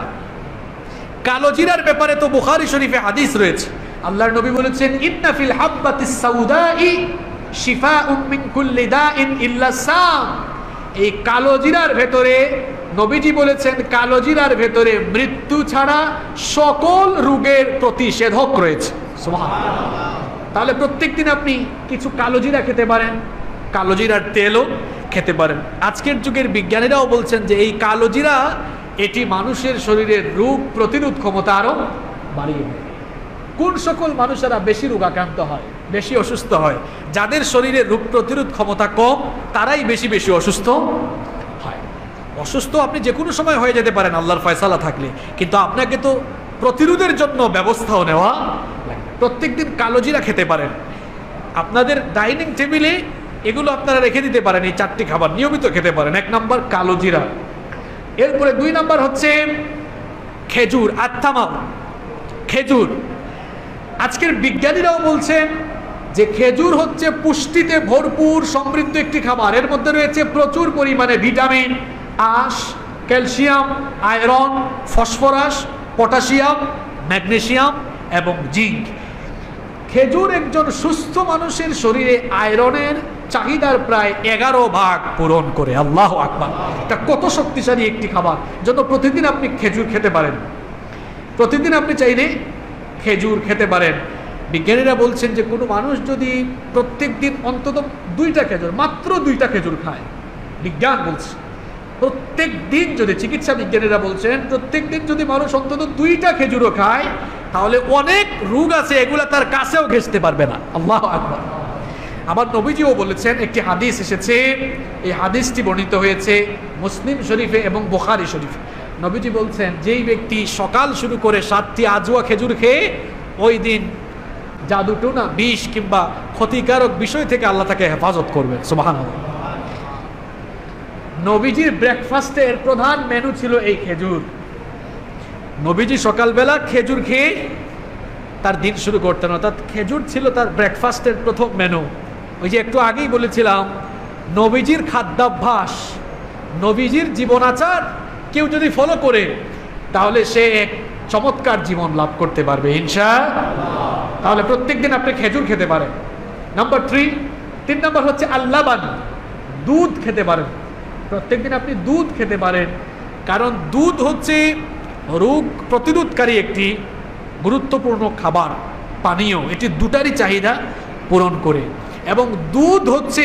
কালো জিরার ব্যাপারে তো বুখারী শরীফে হাদিস রয়েছে, আল্লাহর নবী বলেছেন ইন্না ফিল হাব্বাতিস সাউদাই শিফাউম মিন কুল্লি দাইন ইল্লা সাম। এই কালো জিরার ভেতরে, নবীজি বলেছেন, কালো জিরার ভেতরে মৃত্যু ছাড়া সকল রোগের প্রতিষেধক রয়েছে। সুবহানাল্লাহ। তাহলে প্রত্যেকদিন আপনি কিছু কালো জিরা খেতে পারেন, কালো জিরার তেলও খেতে পারেন। আজকের যুগের বিজ্ঞানীরাও বলছেন যে এই কালো জিরা, এটি মানুষের শরীরের রোগ প্রতিরোধ ক্ষমতা আরো বাড়িয়ে দেয়। কোন সকল মানুষেরা বেশি রোগাক্রান্ত হয়, বেশি অসুস্থ হয়? যাদের শরীরে রোগ প্রতিরোধ ক্ষমতা কম, তারাই বেশি বেশি অসুস্থ হয়। অসুস্থ আপনি যে কোনো সময় হয়ে যেতে পারেন আল্লাহর ফয়সালা থাকলে, কিন্তু আপনাকে তো প্রতিরোধের জন্য ব্যবস্থাও নেওয়া লাগবে। প্রত্যেকদিন কালো জিরা খেতে পারেন, আপনাদের ডাইনিং টেবিলে এগুলো আপনারা রেখে দিতে পারেন। এই 4টি খাবার নিয়মিত খেতে পারেন। 1 নাম্বার কালো জিরা। এরপরে 2 নাম্বার হচ্ছে খেজুর, আত্মামা, খেজুর। আজকের বিজ্ঞানীরাও বলছেন যে খেজুর হচ্ছে পুষ্টিতে ভরপুর সমৃদ্ধ একটি খাবার। এর মধ্যে রয়েছে প্রচুর পরিমাণে ভিটামিন, আঁশ, calcium, iron, phosphorus, potassium, magnesium এবং জিঙ্ক। খেজুর একজন সুস্থ মানুষের শরীরে আয়রনের চাহিদার প্রায় 11 ভাগ পূরণ করে। আল্লাহু আকবার। এটা কত শক্তিশালী একটি খাবার, জন্য প্রতিদিন আপনি খেজুর খেতে পারেন। প্রতিদিন আপনি চাইলে খেজুর খেতে পারেন। বিজ্ঞানীরা বলছেন যে কোনো মানুষ যদি প্রত্যেক দিন অন্তত 2টা খেজুর, মাত্র 2টা খেজুর খায়, বিজ্ঞান বলছে প্রত্যেক দিন যদি, চিকিৎসা বিজ্ঞানীরা বলছেন প্রত্যেক দিন যদি মানুষ অন্তত 2টা খেজুরও খায়, তাহলে অনেক রোগ আছে এগুলা তার কাছেও ঘেঁষতে পারবে না। আল্লাহু আকবার। আমার নবীজিও বলেছেন, একটি হাদিস এসেছে, এই হাদিসটি বর্ণিত হয়েছে মুসলিম শরীফে এবং বুখারী শরীফে। নবীজি বলছেন যেই ব্যক্তি সকাল শুরু করে 7টি আজওয়া খেজুর খেয়ে ওই দিন জাদুটোনা বিষ কিংবা ক্ষতিকারক বিষয় থেকে আল্লাহ তাকে হেফাজত করবেন। সুবহানাল্লাহ। নবীজির ব্রেকফাস্টের প্রধান মেনু ছিল এই খেজুর। নবীজি সকালবেলা খেজুর খেয়ে তার দিন শুরু করতেন, অর্থাৎ খেজুর ছিল তার ব্রেকফাস্টের প্রথম মেনু। ওই যে একটু আগেই বলেছিলাম, নবীজির খাদ্যাভ্যাস, নবীজির জীবনাচার কেউ যদি ফলো করে তাহলে সে এক চমৎকার জীবন লাভ করতে পারবে ইনশাআল্লাহ। তাহলে প্রত্যেক দিন আপনি খেজুর খেতে পারেন। নাম্বার 3 নাম্বার হচ্ছে আল্লাবান, দুধ খেতে পারেন। প্রত্যেক দিন আপনি দুধ খেতে পারেন, কারণ দুধ হচ্ছে রোগ প্রতিরোধকারী একটি গুরুত্বপূর্ণ খাবার, পানীয়। এটি দুটারই চাহিদা পূরণ করে, এবং দুধ হচ্ছে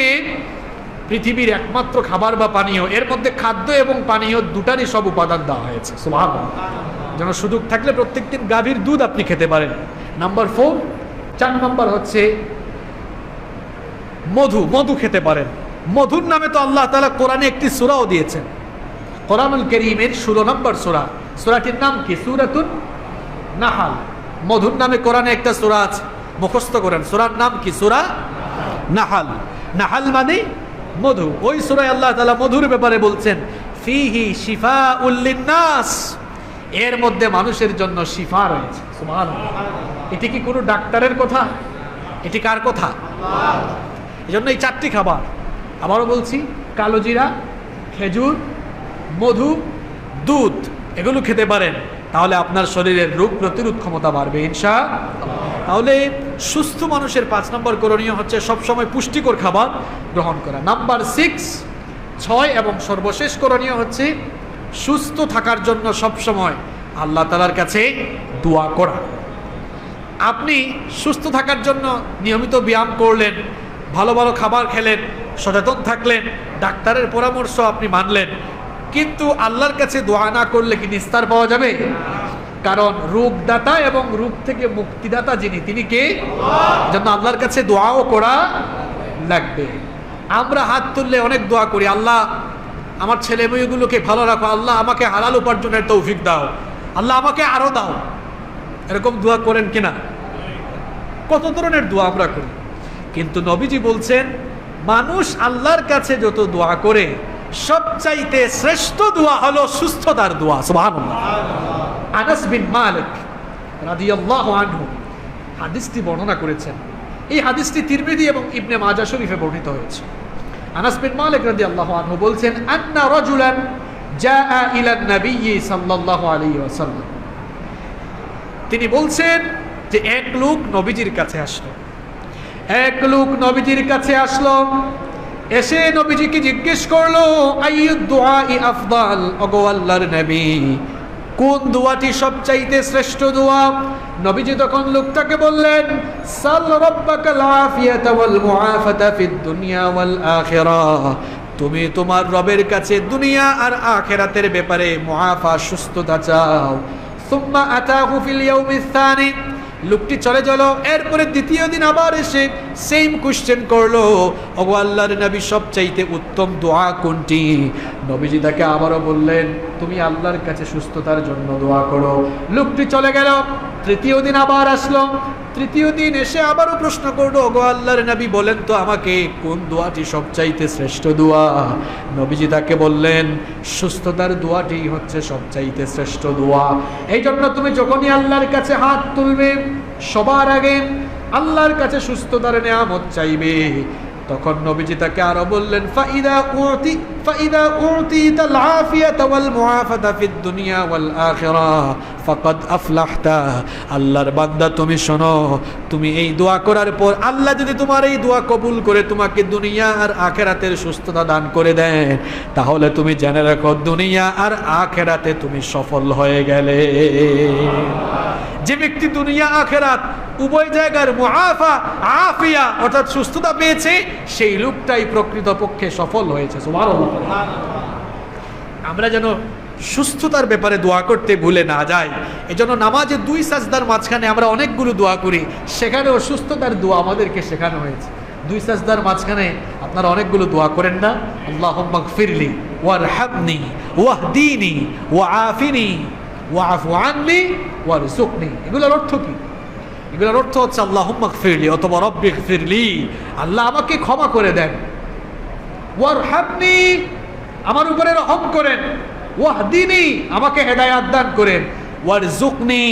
পৃথিবীর একমাত্র খাবার বা পানীয়, এর মধ্যে খাদ্য এবং পানীয় দুটারই সব উপাদান দেওয়া হয়েছে। সুবহানাল্লাহ। যেন সুযোগ থাকলে প্রত্যেকদিন গাভীর দুধ আপনি খেতে পারেন। নাম্বার 4 নম্বর হচ্ছে মধু, মধু খেতে পারেন। মধুর নামে তো আল্লাহ তাআলা কোরআনে একটি সূরাও দিয়েছেন, কোরআনুল কারীমের 16 নম্বর সূরা। সূরাটির নাম কি? সূরাতুন নাহাল। মধুর নামে কোরআনে একটা সূরা আছে, মুখস্থ করেন। সূরার নাম কি? সূরা নাহাল। নাহাল মানে মধু। ওই সূরায় আল্লাহ তাআলা মধুর ব্যাপারে বলছেন, ফিহি শিফাউল লিন্নাস, এর মধ্যে মানুষের জন্য শিফা রয়েছে। সুবহানাল্লাহ। এটি কি কোনো ডাক্তারের কথা? এটি কার কথা? আল্লাহ। এজন্য এই 4টি খাবার, আবারও বলছি, কালোজিরা, খেজুর, মধু, দুধ, এগুলো খেতে পারেন। তাহলে আপনার শরীরের রোগ প্রতিরোধ ক্ষমতা বাড়বে ইনশাআল্লাহ। তাহলে সুস্থ মানুষের 5 নম্বর করণীয় হচ্ছে সবসময় পুষ্টিকর খাবার গ্রহণ করা। নাম্বার 6 এবং সর্বশেষ করণীয় হচ্ছে সুস্থ থাকার জন্য সবসময় আল্লাহ তাআলার কাছে দোয়া করা। আপনি সুস্থ থাকার জন্য নিয়মিত ব্যায়াম করলেন, ভালো ভালো খাবার খেলেন, সচেতন থাকলেন, ডাক্তারের পরামর্শ আপনি মানলেন, কিন্তু আল্লাহর কাছে দোয়া না করলে কি নিস্তার পাওয়া যাবে? কারণ রোগদাতা এবং রোগ থেকে মুক্তিদাতা যিনি, তিনি কে? আল্লাহ। জন্য আল্লাহর কাছে দোয়াও করা লাগবে। আমরা হাত তুললে অনেক দোয়া করি, আল্লাহ আমার ছেলে মেয়েগুলোকে ভালো রাখো, আল্লাহ আমাকে হালাল উপার্জনের তৌফিক দাও, আল্লাহ আমাকে আরো দাও। এরকম দোয়া করেন কিনা? কত ধরনের দোয়া আমরা করি। কিন্তু নবীজি বলছেন, মানুষ আল্লাহর কাছে যত দোয়া করে সবচাইতে শ্রেষ্ঠ দোয়া হলো সুস্থতার দোয়া। সুবহানাল্লাহ। আনাস বিন মালিক রাদিয়াল্লাহু আনহু হাদিসটি বর্ণনা করেছেন। এই হাদিসটি তিরমিজি এবং ইবনে মাজাহ শরীফে বর্ণিত হয়েছে। আনাস বিন মালিক রাদিয়াল্লাহু আনহু বলছেন, আন্না রাজুলান জাআ ইলা নবী সাল্লাল্লাহু আলাইহি ওয়াসাল্লাম, তিনি বলছেন যে এক লোক নবীজির কাছে আসলো। এক লোক নবীজির কাছে আসলো, এসে নবীজিকে জিজ্ঞেস করলো, আইয়ুদ দুআই আফদাল, ওগো আল্লাহর নবী, কোন দোয়াটি সবচাইতে শ্রেষ্ঠ দোয়া? নবীজি তখন লোকটাকে বললেন, সাল রাব্বাকাল আফিয়াতা ওয়াল মুআফাতা ফিদ দুনিয়া ওয়াল আখিরাহ, তুমি তোমার রবের কাছে দুনিয়া আর আখিরাতের ব্যাপারে মুআফা, সুস্থতা চাও। সুম্মা আতাহু ফিল ইয়াউমিস সানি, লোকটি চলে গেল। এরপরে দ্বিতীয় দিন আবার এসে সেম কোশ্চেন করলো, ওগো আল্লাহর নবী, সবচাইতে উত্তম দোয়া কোনটি? নবীজি তাকে আবারও বললেন, তুমি আল্লাহর কাছে সুস্থতার জন্য দোয়া করো। লোকটি চলে গেল। তৃতীয় দিন আবার আসলো। তৃতীয় দিন এসে আবারও প্রশ্ন করলো, ওগো আল্লাহর নবী, বলেন তো আমাকে কোন দোয়াটি সবচাইতে শ্রেষ্ঠ দোয়া? নবীজি তাকে বললেন, সুস্থতার দোয়াটি হচ্ছে সবচাইতে শ্রেষ্ঠ দোয়া। এই জন্য তুমি যখনই আল্লাহর কাছে হাত তুলবে, সবার আগে আল্লাহর কাছে সুস্থতার নেয়ামত চাইবে। তখন নবীজি তাকে আরো বললেন, ফাইদা উতিতাল আফিয়াতা ওয়াল মুআফাতা ফিদ দুনিয়া ওয়াল আখিরাহ ফাকাদ আফলাহতা, আল্লাহর বান্দা তুমি শোনো, তুমি এই দোয়া করার পর আল্লাহ যদি তোমার এই দোয়া কবুল করে তোমাকে দুনিয়া আর আখিরাতের সুস্থতা দান করে দেন, তাহলে তুমি জেনে রাখো দুনিয়া আর আখিরাতে তুমি সফল হয়ে গেলে। যে ব্যক্তি দুনিয়া আখিরাত উভয় জায়গার মুআফা, আফিয়া অর্থাৎ সুস্থতা পেয়েছে, সেই লোকটাই প্রকৃতপক্ষে সফল হয়েছে। সুবহানাল্লাহ। আমরা যেন সুস্থতার ব্যাপারে দোয়া করতে ভুলে না যাই। এজন্য নামাজে 2 সাজদার মাঝখানে আমরা অনেকগুলো দোয়া করি, সেখানেও সুস্থতার দোয়া আমাদেরকে শেখানো হয়েছে। 2 সাজদার মাঝখানে আপনারা অনেকগুলো দোয়া করেন না? আল্লাহুম্মা গফিরলি, ওয়ারহামনি ওয়াহদিনি ওয়াআফিনি ওয়াআফু আননি ওয়ারযুকনি। এগুলোর অর্থ কি? এগুলোর অর্থ হচ্ছে আল্লাহুম্মা গফিরলি অথবা রব্বি গফিরলি, আল্লাহ আমাকে ক্ষমা করে দেন। ওয়ারহামনি, আমার উপরে রহম করেন। ওয়াহদিনি, আমাকে হেদায়াত দান করেন। ওয়ারযুকনি,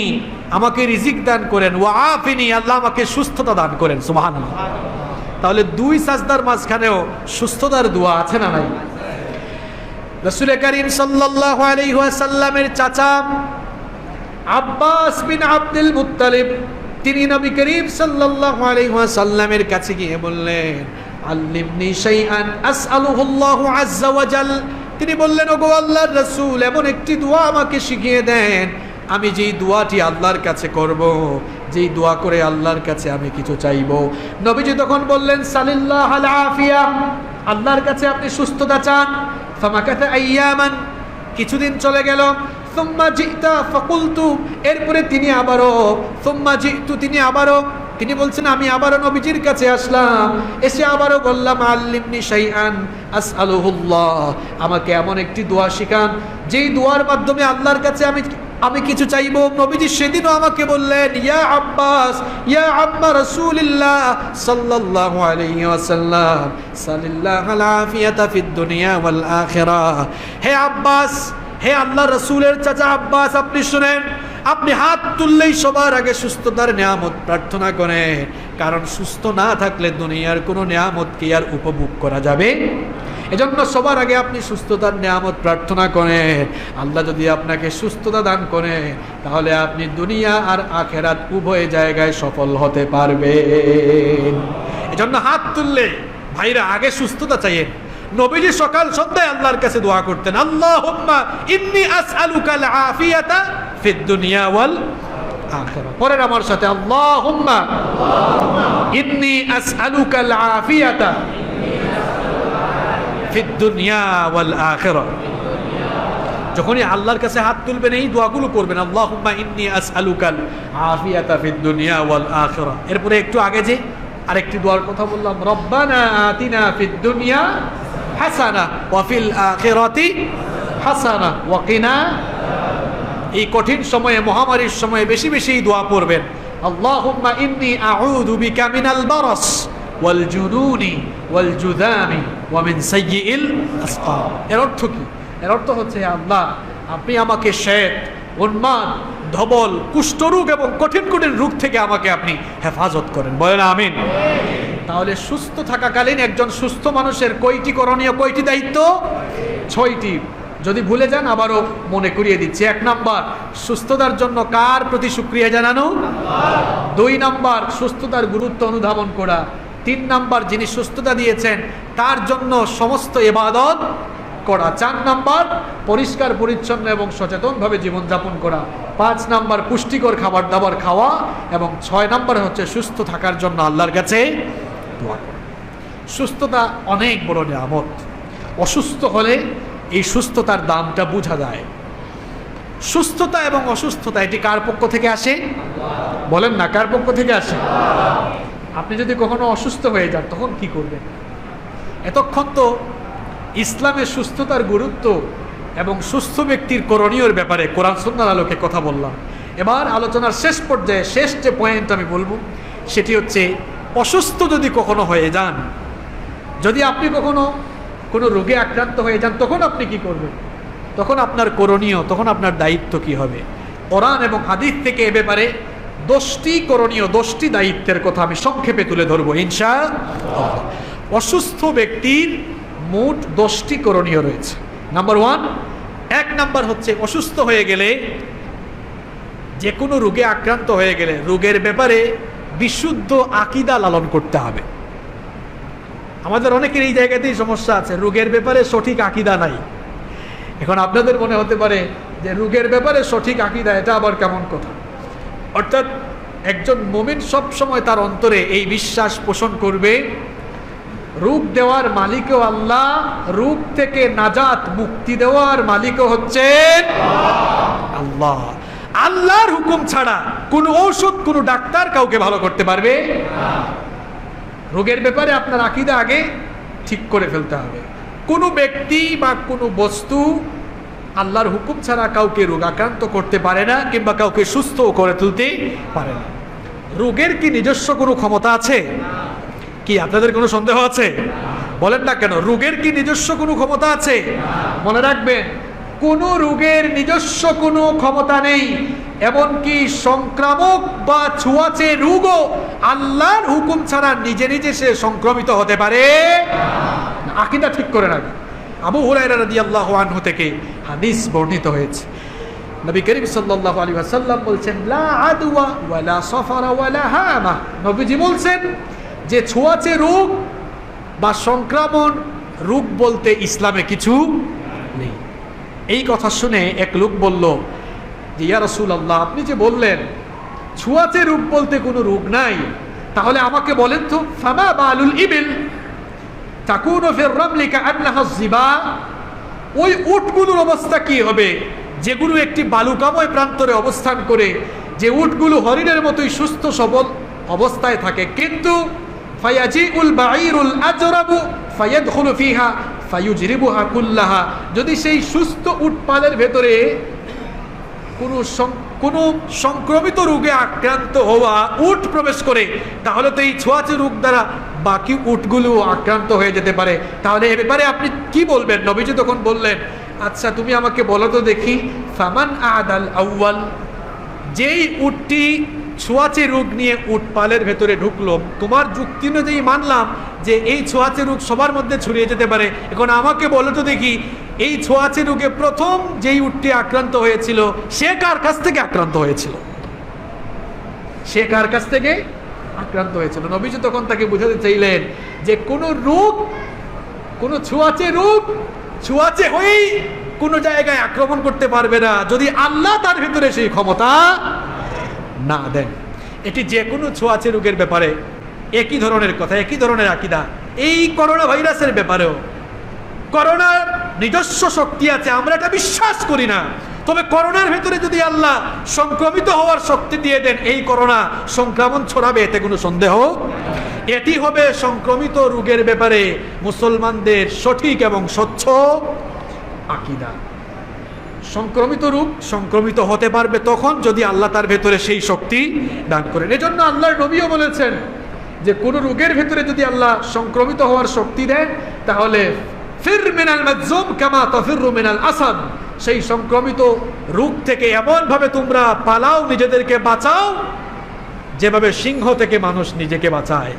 আমাকে রিজিক দান করেন। ওয়াআফিনি, আল্লাহ আমাকে সুস্থতা দান করেন। সুবহানাল্লাহ। তাহলে দুই সাজদার মাঝখানেও সুস্থতার দোয়া আছে না নাই? রাসূল করিম সাল্লাল্লাহু আলাইহি ওয়াসাল্লামের চাচা আব্বাস বিন আব্দুল মুত্তালিব, তিনি নবী করিম সাল্লাল্লাহু আলাইহি ওয়াসাল্লামের কাছে গিয়ে বললেন, আল্লিমনি শাইআন আসআলুহুল্লাহু আযজা ওয়া জাল। তিনি বললেন, ওগো আল্লাহর রাসূল, এমন একটি দোয়া আমাকে শিখিয়ে দেন, আমি যেই দোয়াটি আল্লাহর কাছে করব, যেই দোয়া করে আল্লাহর কাছে আমি কিছু চাইব। নবীজি তখন বললেন, সালিল্লাহুল আফিয়া, আল্লাহর কাছে আপনি সুস্থতা চান। ফামাকাতা আইয়ামান, কিছুদিন চলে গেল। সুম্মা জিতা ফাকুলতু, এরপরে তিনি আবারও সুম্মা জিতু, তিনি বলছেন আমি আবারও নবীজির কাছে আসলাম, এসে আবারও বললাম, আল্লিমনি শাইআন আসআলুহুল্লাহ, আমাকে এমন একটি দোয়া শিখান যেই দোয়ার মাধ্যমে আল্লাহর কাছে আমি কিছু চাইবো। নবীজি সেদিনও আমাকে বললেন, ইয়া আব্বাস, ইয়া আম্মা রাসূলিল্লাহ সাল্লাল্লাহু আলাইহি ওয়াসাল্লাম, সাল্লিল্লাহুল আফিয়াতা ফিদ দুনিয়া ওয়াল আখিরাহ। হে আব্বাস, হে আল্লাহর রাসূলের চাচা আব্বাস, আপনি শুনেন, আপনি হাত তুললেই সবার আগে সুস্থতার নিয়ামত প্রার্থনা করেন, কারণ সুস্থ না থাকলে দুনিয়ার কোনো নিয়ামত কি আর উপভোগ করা যাবে? এজন্য সবার আগে আপনি সুস্থতার নিয়ামত প্রার্থনা করেন। আল্লাহ যদি আপনাকে সুস্থতা দান করে, তাহলে আপনি দুনিয়া আর আখিরাত উভয় জায়গায় সফল হতে পারবেন। এজন্য হাত তুললে ভাইরা আগে সুস্থতা চাইয়েন। নবীজি সকাল সন্ধ্যায় আল্লাহর কাছে দোয়া করতেন, আল্লাহুম্মা ইন্নী আসআলুকাল আফিয়াতা ফিদ দুনিয়া ওয়াল আখিরাহ। পরের আমার সাথে, আল্লাহুম্মা ইন্নী আসআলুকাল আফিয়াতা ফিদ দুনিয়া ওয়াল আখিরাহ। যখনই আল্লাহর কাছে হাত তুলবেন এই দোয়াগুলো করবেন, আল্লাহুম্মা ইন্নী আসআলুকাল আফিয়াতা ফিদ দুনিয়া ওয়াল আখিরাহ। এরপরে একটু আগে যে আরেকটি দোয়ার কথা বললাম, রব্বানা আতিনা ফিদ দুনিয়া হাসানা ওয়া ফিল আখিরাতি হাসানা ওয়া কিনা। এই কঠিন সময়ে, মহামারীর সময়ে বেশি বেশি দোয়া পড়বেন, আল্লাহুম্মা ইন্নী আউযু বিকা মিনাল বারাস ওয়াল জুনুনি ওয়াল জুযামি ওয়া মিন সাইয়্যিল আসকাম। এর অর্থ কি? এর অর্থ হচ্ছে, আল্লাহ আপনি আমাকে শ্বেত, উন্মাদ, ধবল, কুষ্ঠরোগ এবং কঠিন কঠিন রোগ থেকে আমাকে আপনি হেফাজত করেন। বলেন আমিন। তাহলে সুস্থ থাকাকালীন একজন সুস্থ মানুষের কয়টি করণীয়, কয়টি দায়িত্ব? 6টি। যদি ভুলে যান আবারও মনে করিয়ে দিচ্ছি। 1 নাম্বার, সুস্থতার জন্য কার প্রতি শুকরিয়া জানানো? 2 নাম্বার, সুস্থতার গুরুত্ব অনুধাবন করা। 3 নাম্বার, যিনি সুস্থতা দিয়েছেন তার জন্য সমস্ত ইবাদত করা। 4 নাম্বার, পরিষ্কার পরিচ্ছন্ন এবং সচেতনভাবে জীবনযাপন করা। 5 নাম্বার, পুষ্টিকর খাবার দাবার খাওয়া। এবং 6 নাম্বার হচ্ছে সুস্থ থাকার জন্য আল্লাহর কাছে দোয়া করা। সুস্থতা অনেক বড় নিয়ামত। অসুস্থ হলে এই সুস্থতার দামটা বোঝা যায়। সুস্থতা এবং অসুস্থতা এটি কার পক্ষ থেকে আসে? বলেন না, কার পক্ষ থেকে আসে? আপনি যদি কখনো অসুস্থ হয়ে যান তখন কি করবেন? এতক্ষণ তো ইসলামের সুস্থতার গুরুত্ব এবং সুস্থ ব্যক্তির করণীয়র ব্যাপারে কোরআন সুন্নাহর আলোকে কথা বললাম। এবার আলোচনার শেষ পর্যায়ে শেষ যে পয়েন্ট আমি বলবো সেটি হচ্ছে, অসুস্থ যদি কখনো হয়ে যান, যদি আপনি কখনো কোনো রোগে আক্রান্ত হয়ে যান, তখন আপনি কি করবেন? তখন আপনার করণীয়, তখন আপনার দায়িত্ব কি হবে? কোরআন এবং হাদিস থেকে এ ব্যাপারে 10টি করণীয়, 10টি দায়িত্বের কথা আমি সংক্ষেপে তুলে ধরবো ইনশাআল্লাহ। অসুস্থ ব্যক্তির মোট 10টি করণীয় রয়েছে। নাম্বার 1 নাম্বার হচ্ছে, অসুস্থ হয়ে গেলে, যে কোনো রোগে আক্রান্ত হয়ে গেলে রোগের ব্যাপারে বিশুদ্ধ আকীদা লালন করতে হবে। আমাদের অনেকের এই জায়গাতেই সমস্যা আছে, রোগের ব্যাপারে সঠিক আকীদা নাই। এখন আপনাদের মনে হতে পারে যে রোগের ব্যাপারে সঠিক আকীদা, এটা আবার কেমন কথা? অর্থাৎ একজন মুমিন সব সময় তার অন্তরে এই বিশ্বাস পোষণ করবে, রোগ দেওয়ার মালিকও আল্লাহ, রোগ থেকে নাজাত মুক্তি দেওয়ার মালিকও হচ্ছেন আল্লাহ। আল্লাহর হুকুম ছাড়া কোনো ঔষধ, কোনো ডাক্তার কাউকে ভালো করতে পারবে না। রোগের ব্যাপারে আপনার আকীদা আগে ঠিক করে ফেলতে হবে। কোনো ব্যক্তি বা কোনো বস্তু আল্লাহর হুকুম ছাড়া কাউকে রোগাক্রান্ত করতে পারে না, কিংবা কাউকে সুস্থ করে তুলতে পারে না। রোগের কি নিজস্ব কোনো ক্ষমতা আছে? কি আপনাদের কোনো সন্দেহ আছে? বলেন না কেন? রোগের কি নিজস্ব কোনো ক্ষমতা আছে? মনে রাখবেন, কোনো রোগের নিজস্ব কোনো ক্ষমতা নেই। এমনকি সংক্রামক বা ছোঁয়াচে রোগও আল্লাহর হুকুম ছাড়া নিজে নিজে সে সংক্রমিত হতে পারে। আকীদা ঠিক করে রাখবেন। আবু হুরায়রা রাদিয়াল্লাহু আনহু থেকে হাদিস বর্ণিত হয়েছে, নবী করিম সাল্লাল্লাহু আলাইহি ওয়াসাল্লাম বলছেন, লা আদওয়া ওয়ালা সাফারা ওয়ালা হামা। নবীজি বলছেন যে ছোঁয়াচে রোগ বা সংক্রমণ রোগ বলতে ইসলামে কিছু নেই। এই কথা শুনে এক লোক বলল যে, ইয়া রাসূলুল্লাহ, আপনি যে বললেন ছোঁয়াচে রোগ বলতে কোনো রোগ নাই, তাহলে আমাকে বলেন তো, ফামা বালুল ইবিল তাকুনু ফির রামলি কাআন্নাহা যিবা। ওই উটগুলোর অবস্থা কি হবে যেগুলো একটি বালুকাময় প্রান্তরে অবস্থান করে, যে উটগুলো হরিণের মতোই সুস্থ সবল অবস্থায় থাকে, কিন্তু ফায়াজিউল বাঈরুল আজরাবু ফায়াদখুলু ফিহা ফায়ুজরিবুহা কুল্লাহা। যদি সেই সুস্থ উটপালের ভেতরে কোনো সংক্রমিত রোগে আক্রান্ত হওয়া উট প্রবেশ করে, তাহলে তো এই ছোঁয়াচে রোগ দ্বারা বাকি উটগুলো আক্রান্ত হয়ে যেতে পারে। তাহলে এ ব্যাপারে আপনি কি বলবেন? নবীজি তখন বললেন, আচ্ছা তুমি আমাকে বলো তো দেখি, ফামান আদাল আউয়াল, যেই উটটি ছোঁয়াচে রোগ নিয়ে উটপালের ভেতরে ঢুকলো, তোমার যুক্তি অনুযায়ী মানলাম যে এই ছোঁয়াচে রোগ সবার মধ্যে ছড়িয়ে যেতে পারে। এখন আমাকে বলো তো দেখি, এই ছোঁয়াচে রোগে প্রথম যেই উটটি আক্রান্ত হয়েছিল সে কার কাছ থেকে আক্রান্ত হয়েছিল? সে কার কাছ থেকে আক্রান্ত হয়েছিল? নবীজি তখন তাকে বুঝাতে চাইলেন যে কোনো রোগ, কোনো ছোঁয়াচে রোগ ছোঁয়াচে হয়েই কোনো জায়গায় আক্রমণ করতে পারবে না যদি আল্লাহ তার ভিতরে সেই ক্ষমতা না দেন। এটি যে কোনো ছোঁয়াচে রোগের ব্যাপারে একই ধরনের কথা, একই ধরনের আকীদা। এই করোনা ভাইরাসের ব্যাপারেও করোনার নিজস্ব শক্তি আছে, আমরা এটা বিশ্বাস করি না। তবে করোনার ভেতরে যদি আল্লাহ সংক্রমিত হওয়ার শক্তি দিয়ে দেন, এই করোনা সংক্রমণ ছড়াবে, এতে কোনো সন্দেহ। এটি হবে সংক্রমিত রোগের ব্যাপারে মুসলমানদের সঠিক এবং স্বচ্ছ আকীদা। সংক্রমিত রোগ সংক্রমিত হতে পারবে তখন যদি আল্লাহ তার ভেতরে সেই শক্তি দান করেন। এজন্য আল্লাহর নবীও বলেছেন যে কোনো রোগের ভেতরে যদি আল্লাহ সংক্রমিত হওয়ার শক্তি দেন, তাহলে ফির মিনাল মাজজুম কামা তাফিরু মিনাল আসাদ, সেই সংক্রমিত রোগ থেকে এমনভাবে তোমরা পালাও, নিজেদেরকে বাঁচাও যেভাবে সিংহ থেকে মানুষ নিজেকে বাঁচায়।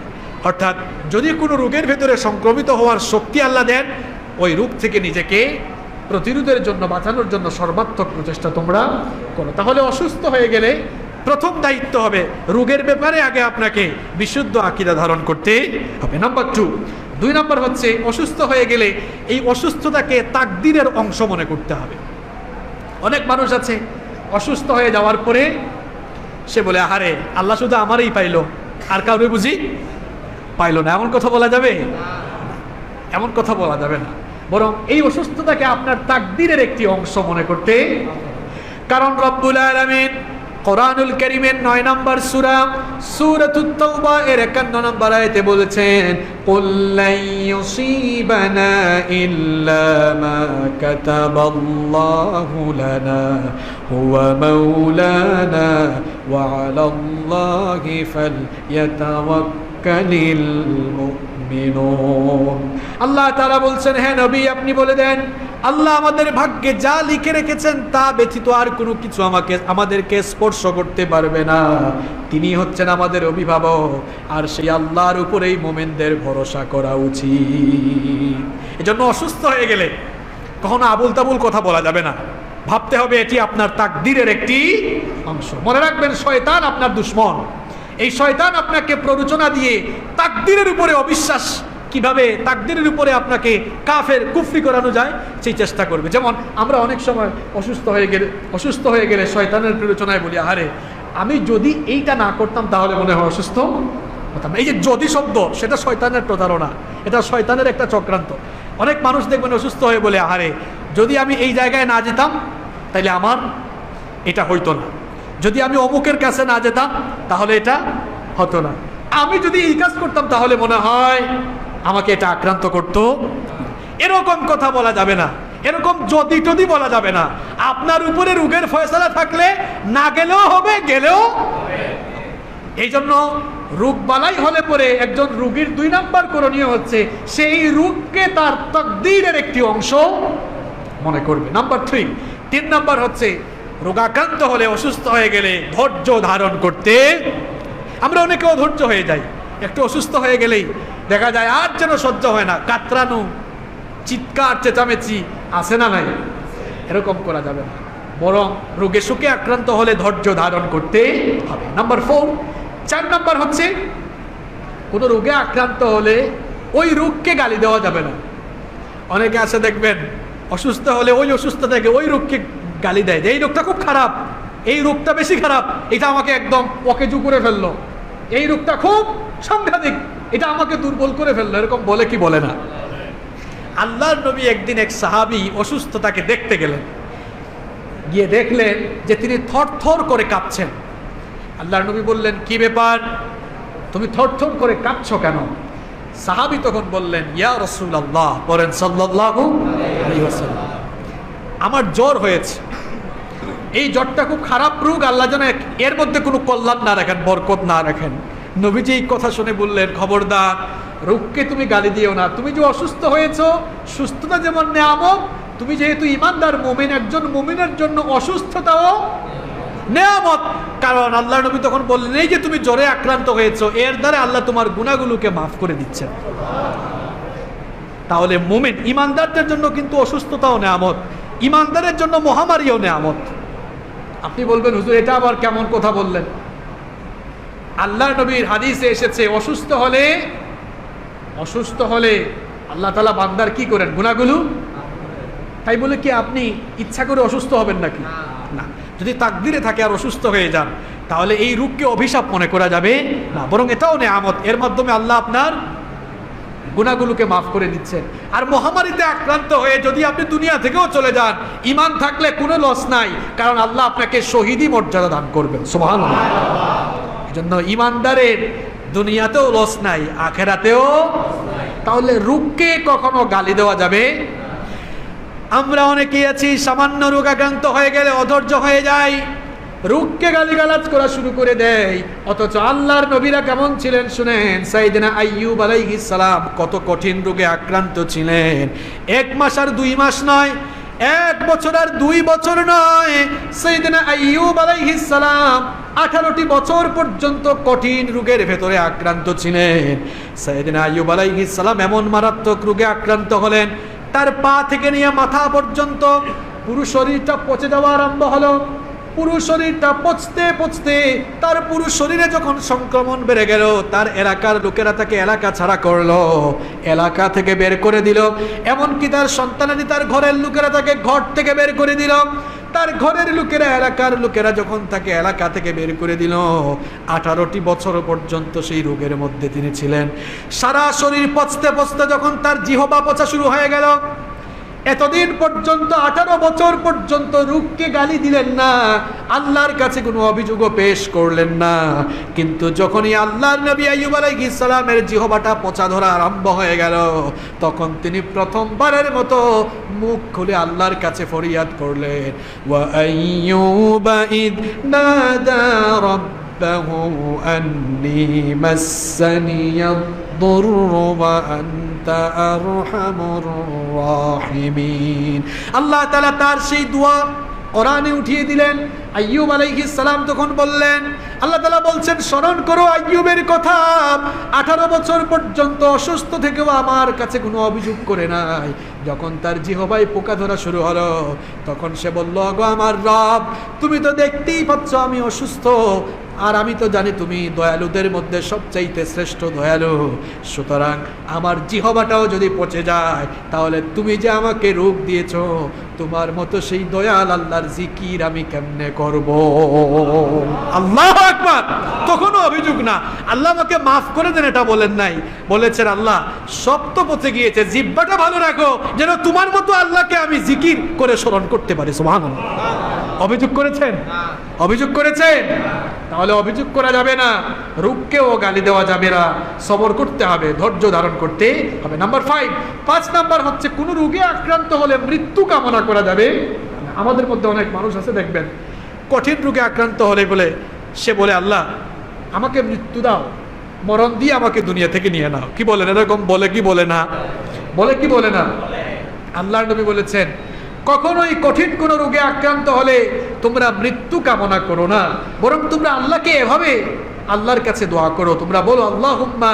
অর্থাৎ যদি কোনো রোগের ভেতরে সংক্রমিত হওয়ার শক্তি আল্লাহ দেন, ওই রোগ থেকে নিজেকে প্রতিরোধের জন্য, বাঁচানোর জন্য সর্বাত্মক প্রচেষ্টা তোমরা করো। তাহলে অসুস্থ হয়ে গেলে প্রথম দায়িত্ব হবে রোগের ব্যাপারে আগে আপনাকে বিশুদ্ধ আকীদা ধারণ করতে হবে। নাম্বার 2, 2 নম্বর হচ্ছে অসুস্থ হয়ে গেলে এই অসুস্থতাকে তাকদীরের অংশ মনে করতে হবে। অনেক মানুষ আছে অসুস্থ হয়ে যাওয়ার পরে সে বলে, আহারে আল্লাহ শুধু আমারই পাইলো, আর কাউরে বুঝি পাইলো না। এমন কথা বলা যাবে? এমন কথা বলা যাবে না। বরং এই অসুস্থতাকে আপনার তাকদীরের একটি অংশ মনে করতে, কারণ রব্বুল আলামিন কোরআনুল কারীমের 9 নম্বর সূরা সূরাতুত তাওবা এর 51 নম্বর আয়াতে বলেছেন, কুল লা ইউসিবানা ইল্লা মা কাতাবাল্লাহু লানা হুয়া মাওলানা ওয়া আলাল্লাহি ফালইয়াতাওয়াক্কালিল মুমিনুন। আল্লাহ তাআলা বলছেন, হে নবী আপনি বলে দেন, আল্লাহ আমাদের ভাগ্যে যা লিখে রেখেছেন তা ব্যতীত আর কোনো কিছু আমাদেরকে স্পর্শ করতে পারবে না। তিনি হচ্ছেন আমাদের অভিভাবক, আর সেই আল্লাহর উপরেই মুমিনদের ভরসা করা উচিত। এজন্য অসুস্থ হয়ে গেলে কখনো আবুল তাবুল কথা বলা যাবে না, ভাবতে হবে এটি আপনার তাকদীরের একটি অংশ। মনে রাখবেন, শয়তান আপনার দুশমন। এই শয়তান আপনাকে প্ররোচনা দিয়ে তাকদীরের উপরে অবিশ্বাস, কিভাবে তাকদীরের উপরে আপনাকে কাফের কুফরি করানো যায় সেই চেষ্টা করবে। যেমন আমরা অনেক সময় অসুস্থ হয়ে গেলে শয়তানের প্ররোচনায় বলি, আরে আমি যদি এইটা না করতাম তাহলে মনে হয় অসুস্থ হতাম। এই যে যদি শব্দ, সেটা শয়তানের প্রতারণা, এটা শয়তানের একটা চক্রান্ত। অনেক মানুষ দেখবেন অসুস্থ হয়ে বলে, আরে যদি আমি এই জায়গায় না যেতাম তাহলে আমার এটা হইতো না, যদি আমি অমুকের কাছে না যেতাম তাহলে এটা হতো না, আমি যদি এই কাজ করতাম তাহলে মনে হয় আমাকে এটা আক্রান্ত করতো। এরকম কথা বলা যাবে না, এরকম যদি বলা যাবে না। আপনার উপরে রোগের ফয়সালা থাকলে না গেলেও হবে, গেলেও। এই জন্য রোগ বালাই হলে পরে একজন রোগীর 2 নাম্বার করণীয় হচ্ছে সেই রোগকে তার তাকদীরের একটি অংশ মনে করবে। নাম্বার 3 নাম্বার হচ্ছে রোগাক্রান্ত হলে, অসুস্থ হয়ে গেলে ধৈর্য ধারণ করতে। আমরা অনেকেও ধৈর্য হয়ে যাই, একটু অসুস্থ হয়ে গেলেই দেখা যায় আর যেন সহ্য হয় না, কাতরানো, চিৎকার চেঁচামেচি আছে না নাই? এরকম করা যাবে না, বরং রোগে সুখে আক্রান্ত হলে ধৈর্য ধারণ করতে হবে। নাম্বার 4 নাম্বার হচ্ছে কোনো রোগে আক্রান্ত হলে ওই রোগকে গালি দেওয়া যাবে না। অনেকে আছে দেখবেন অসুস্থ হলে ওই অসুস্থ থেকে ওই রোগকে গালি দেয় যে এই রোগটা খুব খারাপ, এই রোগটা বেশি খারাপ, এটা আমাকে একদম অকেজু করে ফেললো, এই রোগটা খুব সাংঘাতিক, এটা আমাকে দুর্বল করে ফেললো। এরকম বলে কি বলে না? আল্লাহর নবী একদিন এক সাহাবী অসুস্থতাকে দেখতে গেলেন, গিয়ে দেখলেন যে তিনি থরথর করে কাঁপছেন। আল্লাহর নবী বললেন, কি ব্যাপার, তুমি থরথর করে কাঁপছো কেন? সাহাবী তখন বললেন, ইয়া রাসূলুল্লাহ, বলেন সাল্লাল্লাহু আলাইহি ওয়াসাল্লাম, আমার জ্বর হয়েছে, এই জ্বরটা খুব খারাপ রোগ, আল্লাহ যেন এর মধ্যে কোনো কল্যাণ না রাখেন, বরকত না রাখেন। নবীজি এই কথা শুনে বললেন, খবরদার, রোগকে তুমি গালি দিও না। তুমি যে অসুস্থ হয়েছো, সুস্থতা যেমন নেয়ামত, তুমি যেহেতু ইমানদার মুমিন, একজন মুমিনের জন্য অসুস্থতাও নেয়ামত। কারণ আল্লাহ নবী তখন বললেন, এই যে তুমি জ্বরে আক্রান্ত হয়েছো, এর দ্বারা আল্লাহ তোমার গুনাহগুলোকে মাফ করে দিচ্ছেন। তাহলে মুমিন ইমানদারদের জন্য কিন্তু অসুস্থতাও নেয়ামত, ইমানদারের জন্য মহামারীও নেয়ামত। আপনি বলবেন, হুজুর এটা আবার কেমন কথা বললেন? আল্লাহ নবীর হাদিসে এসেছে অসুস্থ হলে আল্লাহ তাআলা বান্দার কি করেন? গুনাহগুলো। তাই বলে কি আপনি ইচ্ছা করে অসুস্থ হবেন নাকি? না। যদি তাকদিরে থাকে আর অসুস্থ হয়ে যান, তাহলে এই রোগকে অভিশাপ মনে করা যাবে না, বরং এটাও নেয়ামত। এর মাধ্যমে আল্লাহ আপনার গুনাহগুলোকে মাফ করে দিচ্ছেন। আর মহামারীতে আক্রান্ত হয়ে যদি আপনি দুনিয়া থেকেও চলে যান, ঈমান থাকলে কোনো লস নাই, কারণ আল্লাহ আপনাকে শহীদি মর্যাদা দান করবেন। সুবহানাল্লাহ। এজন্য ঈমানদারের দুনিয়াতেও লস নাই, আখিরাতেও। তাহলে রোগকে কখনো গালি দেওয়া যাবে। আমরা অনেকেই আছি সামান্য রোগাক্রান্ত হয়ে গেলে অধৈর্য হয়ে যায়, রোগকে গালিগালাজ করা শুরু করে দেয়। অথচ আল্লাহর নবীরা কেমন ছিলেন শুনেন। সাইয়েদনা আইয়ুব আলাইহিস সালাম কত কঠিন রোগে আক্রান্ত ছিলেন। 1 মাস আর 2 মাস নয়, 1 বছর আর 2 বছর নয়, সাইয়েদনা আইয়ুব আলাইহিস সালাম 18টি বছর পর্যন্ত কঠিন রোগের ভেতরে আক্রান্ত ছিলেন। সাইয়েদনা আইয়ুব আলাইহিস সালাম এমন মারাত্মক রোগে আক্রান্ত হলেন, তার পা থেকে নিয়ে মাথা পর্যন্ত পুরো শরীরটা পচে যাওয়া আরম্ভ হলো। পুরো শরীরটা পচতে পচতে তার পুরো শরীরে যখন সংক্রমণ বেড়ে গেল, তার এলাকার লোকেরা তাকে এলাকা ছাড়া করলো, এলাকা থেকে বের করে দিল। এমনকি তার সন্তানাদি, তার ঘরের লোকেরা তাকে ঘর থেকে বের করে দিল। তার ঘরের লোকেরা, এলাকার লোকেরা যখন তাকে এলাকা থেকে বের করে দিল, 18টি বছর পর্যন্ত সেই রোগের মধ্যে তিনি ছিলেন। সারা শরীর পচতে পচতে যখন তার জিহবা পচা শুরু হয়ে গেল, এতদিন পর্যন্ত 18 বছর পর্যন্ত রোগকে গালি দিলেন না, আল্লাহর কাছে কোনো অভিযোগও পেশ করলেন না। কিন্তু যখনই আল্লাহর নবী আইয়ুব আলাইহিস সালামের জিহবাটা পচা ধরা আরম্ভ হয়ে গেল, তখন তিনি প্রথমবারের মতো মুখ খুলে আল্লাহর কাছে ফরিয়াদ করলেন, ওয়া আইয়ুবা ইদ নাদা রাব্বাহু আন্নী মাসসানিয়াদ দুররু ওয়া আনতা আরহামুর রাহিমিন। আল্লাহ তাআলা তার সেই দোয়া কোরআনে উঠিয়ে দিলেন। আইয়ুব আলাইহিস সালাম তখন বললেন, আল্লাহ তাআলা বলছেন, স্মরণ করো আইয়ুবের কথা, 18 বছর পর্যন্ত অসুস্থ থেকেও আমার কাছে কোনো অভিযোগ করে নাই। যখন তার জিহবায় পোকা ধরা শুরু হলো, তখন সে বলল, গো আমার রব, তুমি তো দেখতেই পাচ্ছ আমি অসুস্থ, আর আমি তো জানি তুমি দয়ালুদের মধ্যে সবচাইতে শ্রেষ্ঠ দয়ালু। সুতরাং আমার জিহবাটাও যদি পচে যায়, তাহলে তুমি যে আমাকে রোগ দিয়েছো, তোমার মতো সেই দয়াল আল্লাহর জিকির আমি কেমনে করব? আল্লাহু আকবার। তখনও অভিযোগ না, আল্লাহ আমাকে মাফ করে দেন এটা বলেন নাই, বলেছেন আল্লাহ সব তো পচে গিয়েছে, জিহ্বাটা ভালো রাখো যেন তোমার মতো আল্লাহকে আমি জিকির করে স্মরণ করতে পারি। সুবহানাল্লাহ। অভিযোগ করেছেন? অভিযোগ করেছেন? তাহলে অভিযোগ করা যাবে না, রূপকেও গালি দেওয়া যাবে না, সবর করতে হবে, ধৈর্য ধারণ করতে হবে। নাম্বার 5 নাম্বার হচ্ছে কোন রোগে আক্রান্ত হলে মৃত্যু কামনা করা যাবে। আমাদের মধ্যে অনেক মানুষ আছে দেখবেন, কঠিন রোগে আক্রান্ত হলে বলে সে বলে আল্লাহ আমাকে মৃত্যু দাও, মরণ দিয়ে আমাকে দুনিয়া থেকে নিয়ে নাও। কি বলেন? এরকম বলে কি বলে না? বলে কি বলে না? আল্লাহর নবী বলেছেন কখনোই কঠিন কোন রোগে আক্রান্ত হলে তোমরা মৃত্যু কামনা করো না, বরং তোমরা আল্লাহকে এভাবে আল্লাহর কাছে দোয়া করো, তোমরা বলো আল্লাহুম্মা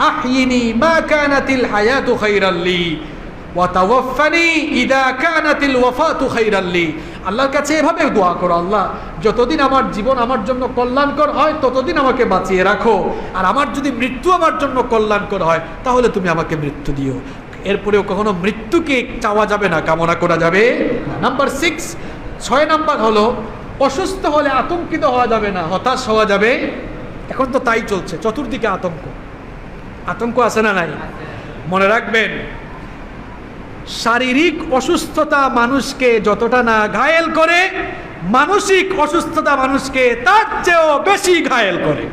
আহয়িনি মা কানাতিল হায়াতু খায়রাল লি ওয়া তাওয়াফফানি ইযা কানাতিল ওয়াফাতু খায়রাল লি। আল্লাহর কাছে এভাবে দোয়া করো, আল্লাহ যতদিন আমার জীবন আমার জন্য কল্যাণকর হয় ততদিন আমাকে বাঁচিয়ে রাখো, আর আমার যদি মৃত্যু আমার জন্য কল্যাণকর হয় তাহলে তুমি আমাকে মৃত্যু দিও। এরপরেও কখনো মৃত্যুকে চাওয়া যাবে না, কামনা করা যাবে। নাম্বার 6 নাম্বার হলো অসুস্থ হলে আতঙ্কিত হওয়া যাবে না, হতাশ হওয়া যাবে। এখন তো তাই চলছে, চতুর্দিকে আতঙ্ক আছে না নাই? মনে রাখবেন শারীরিক অসুস্থতা মানুষকে যতটা না ঘায়েল করে, মানসিক অসুস্থতা মানুষকে তার চেয়েও বেশি ঘায়েল করে।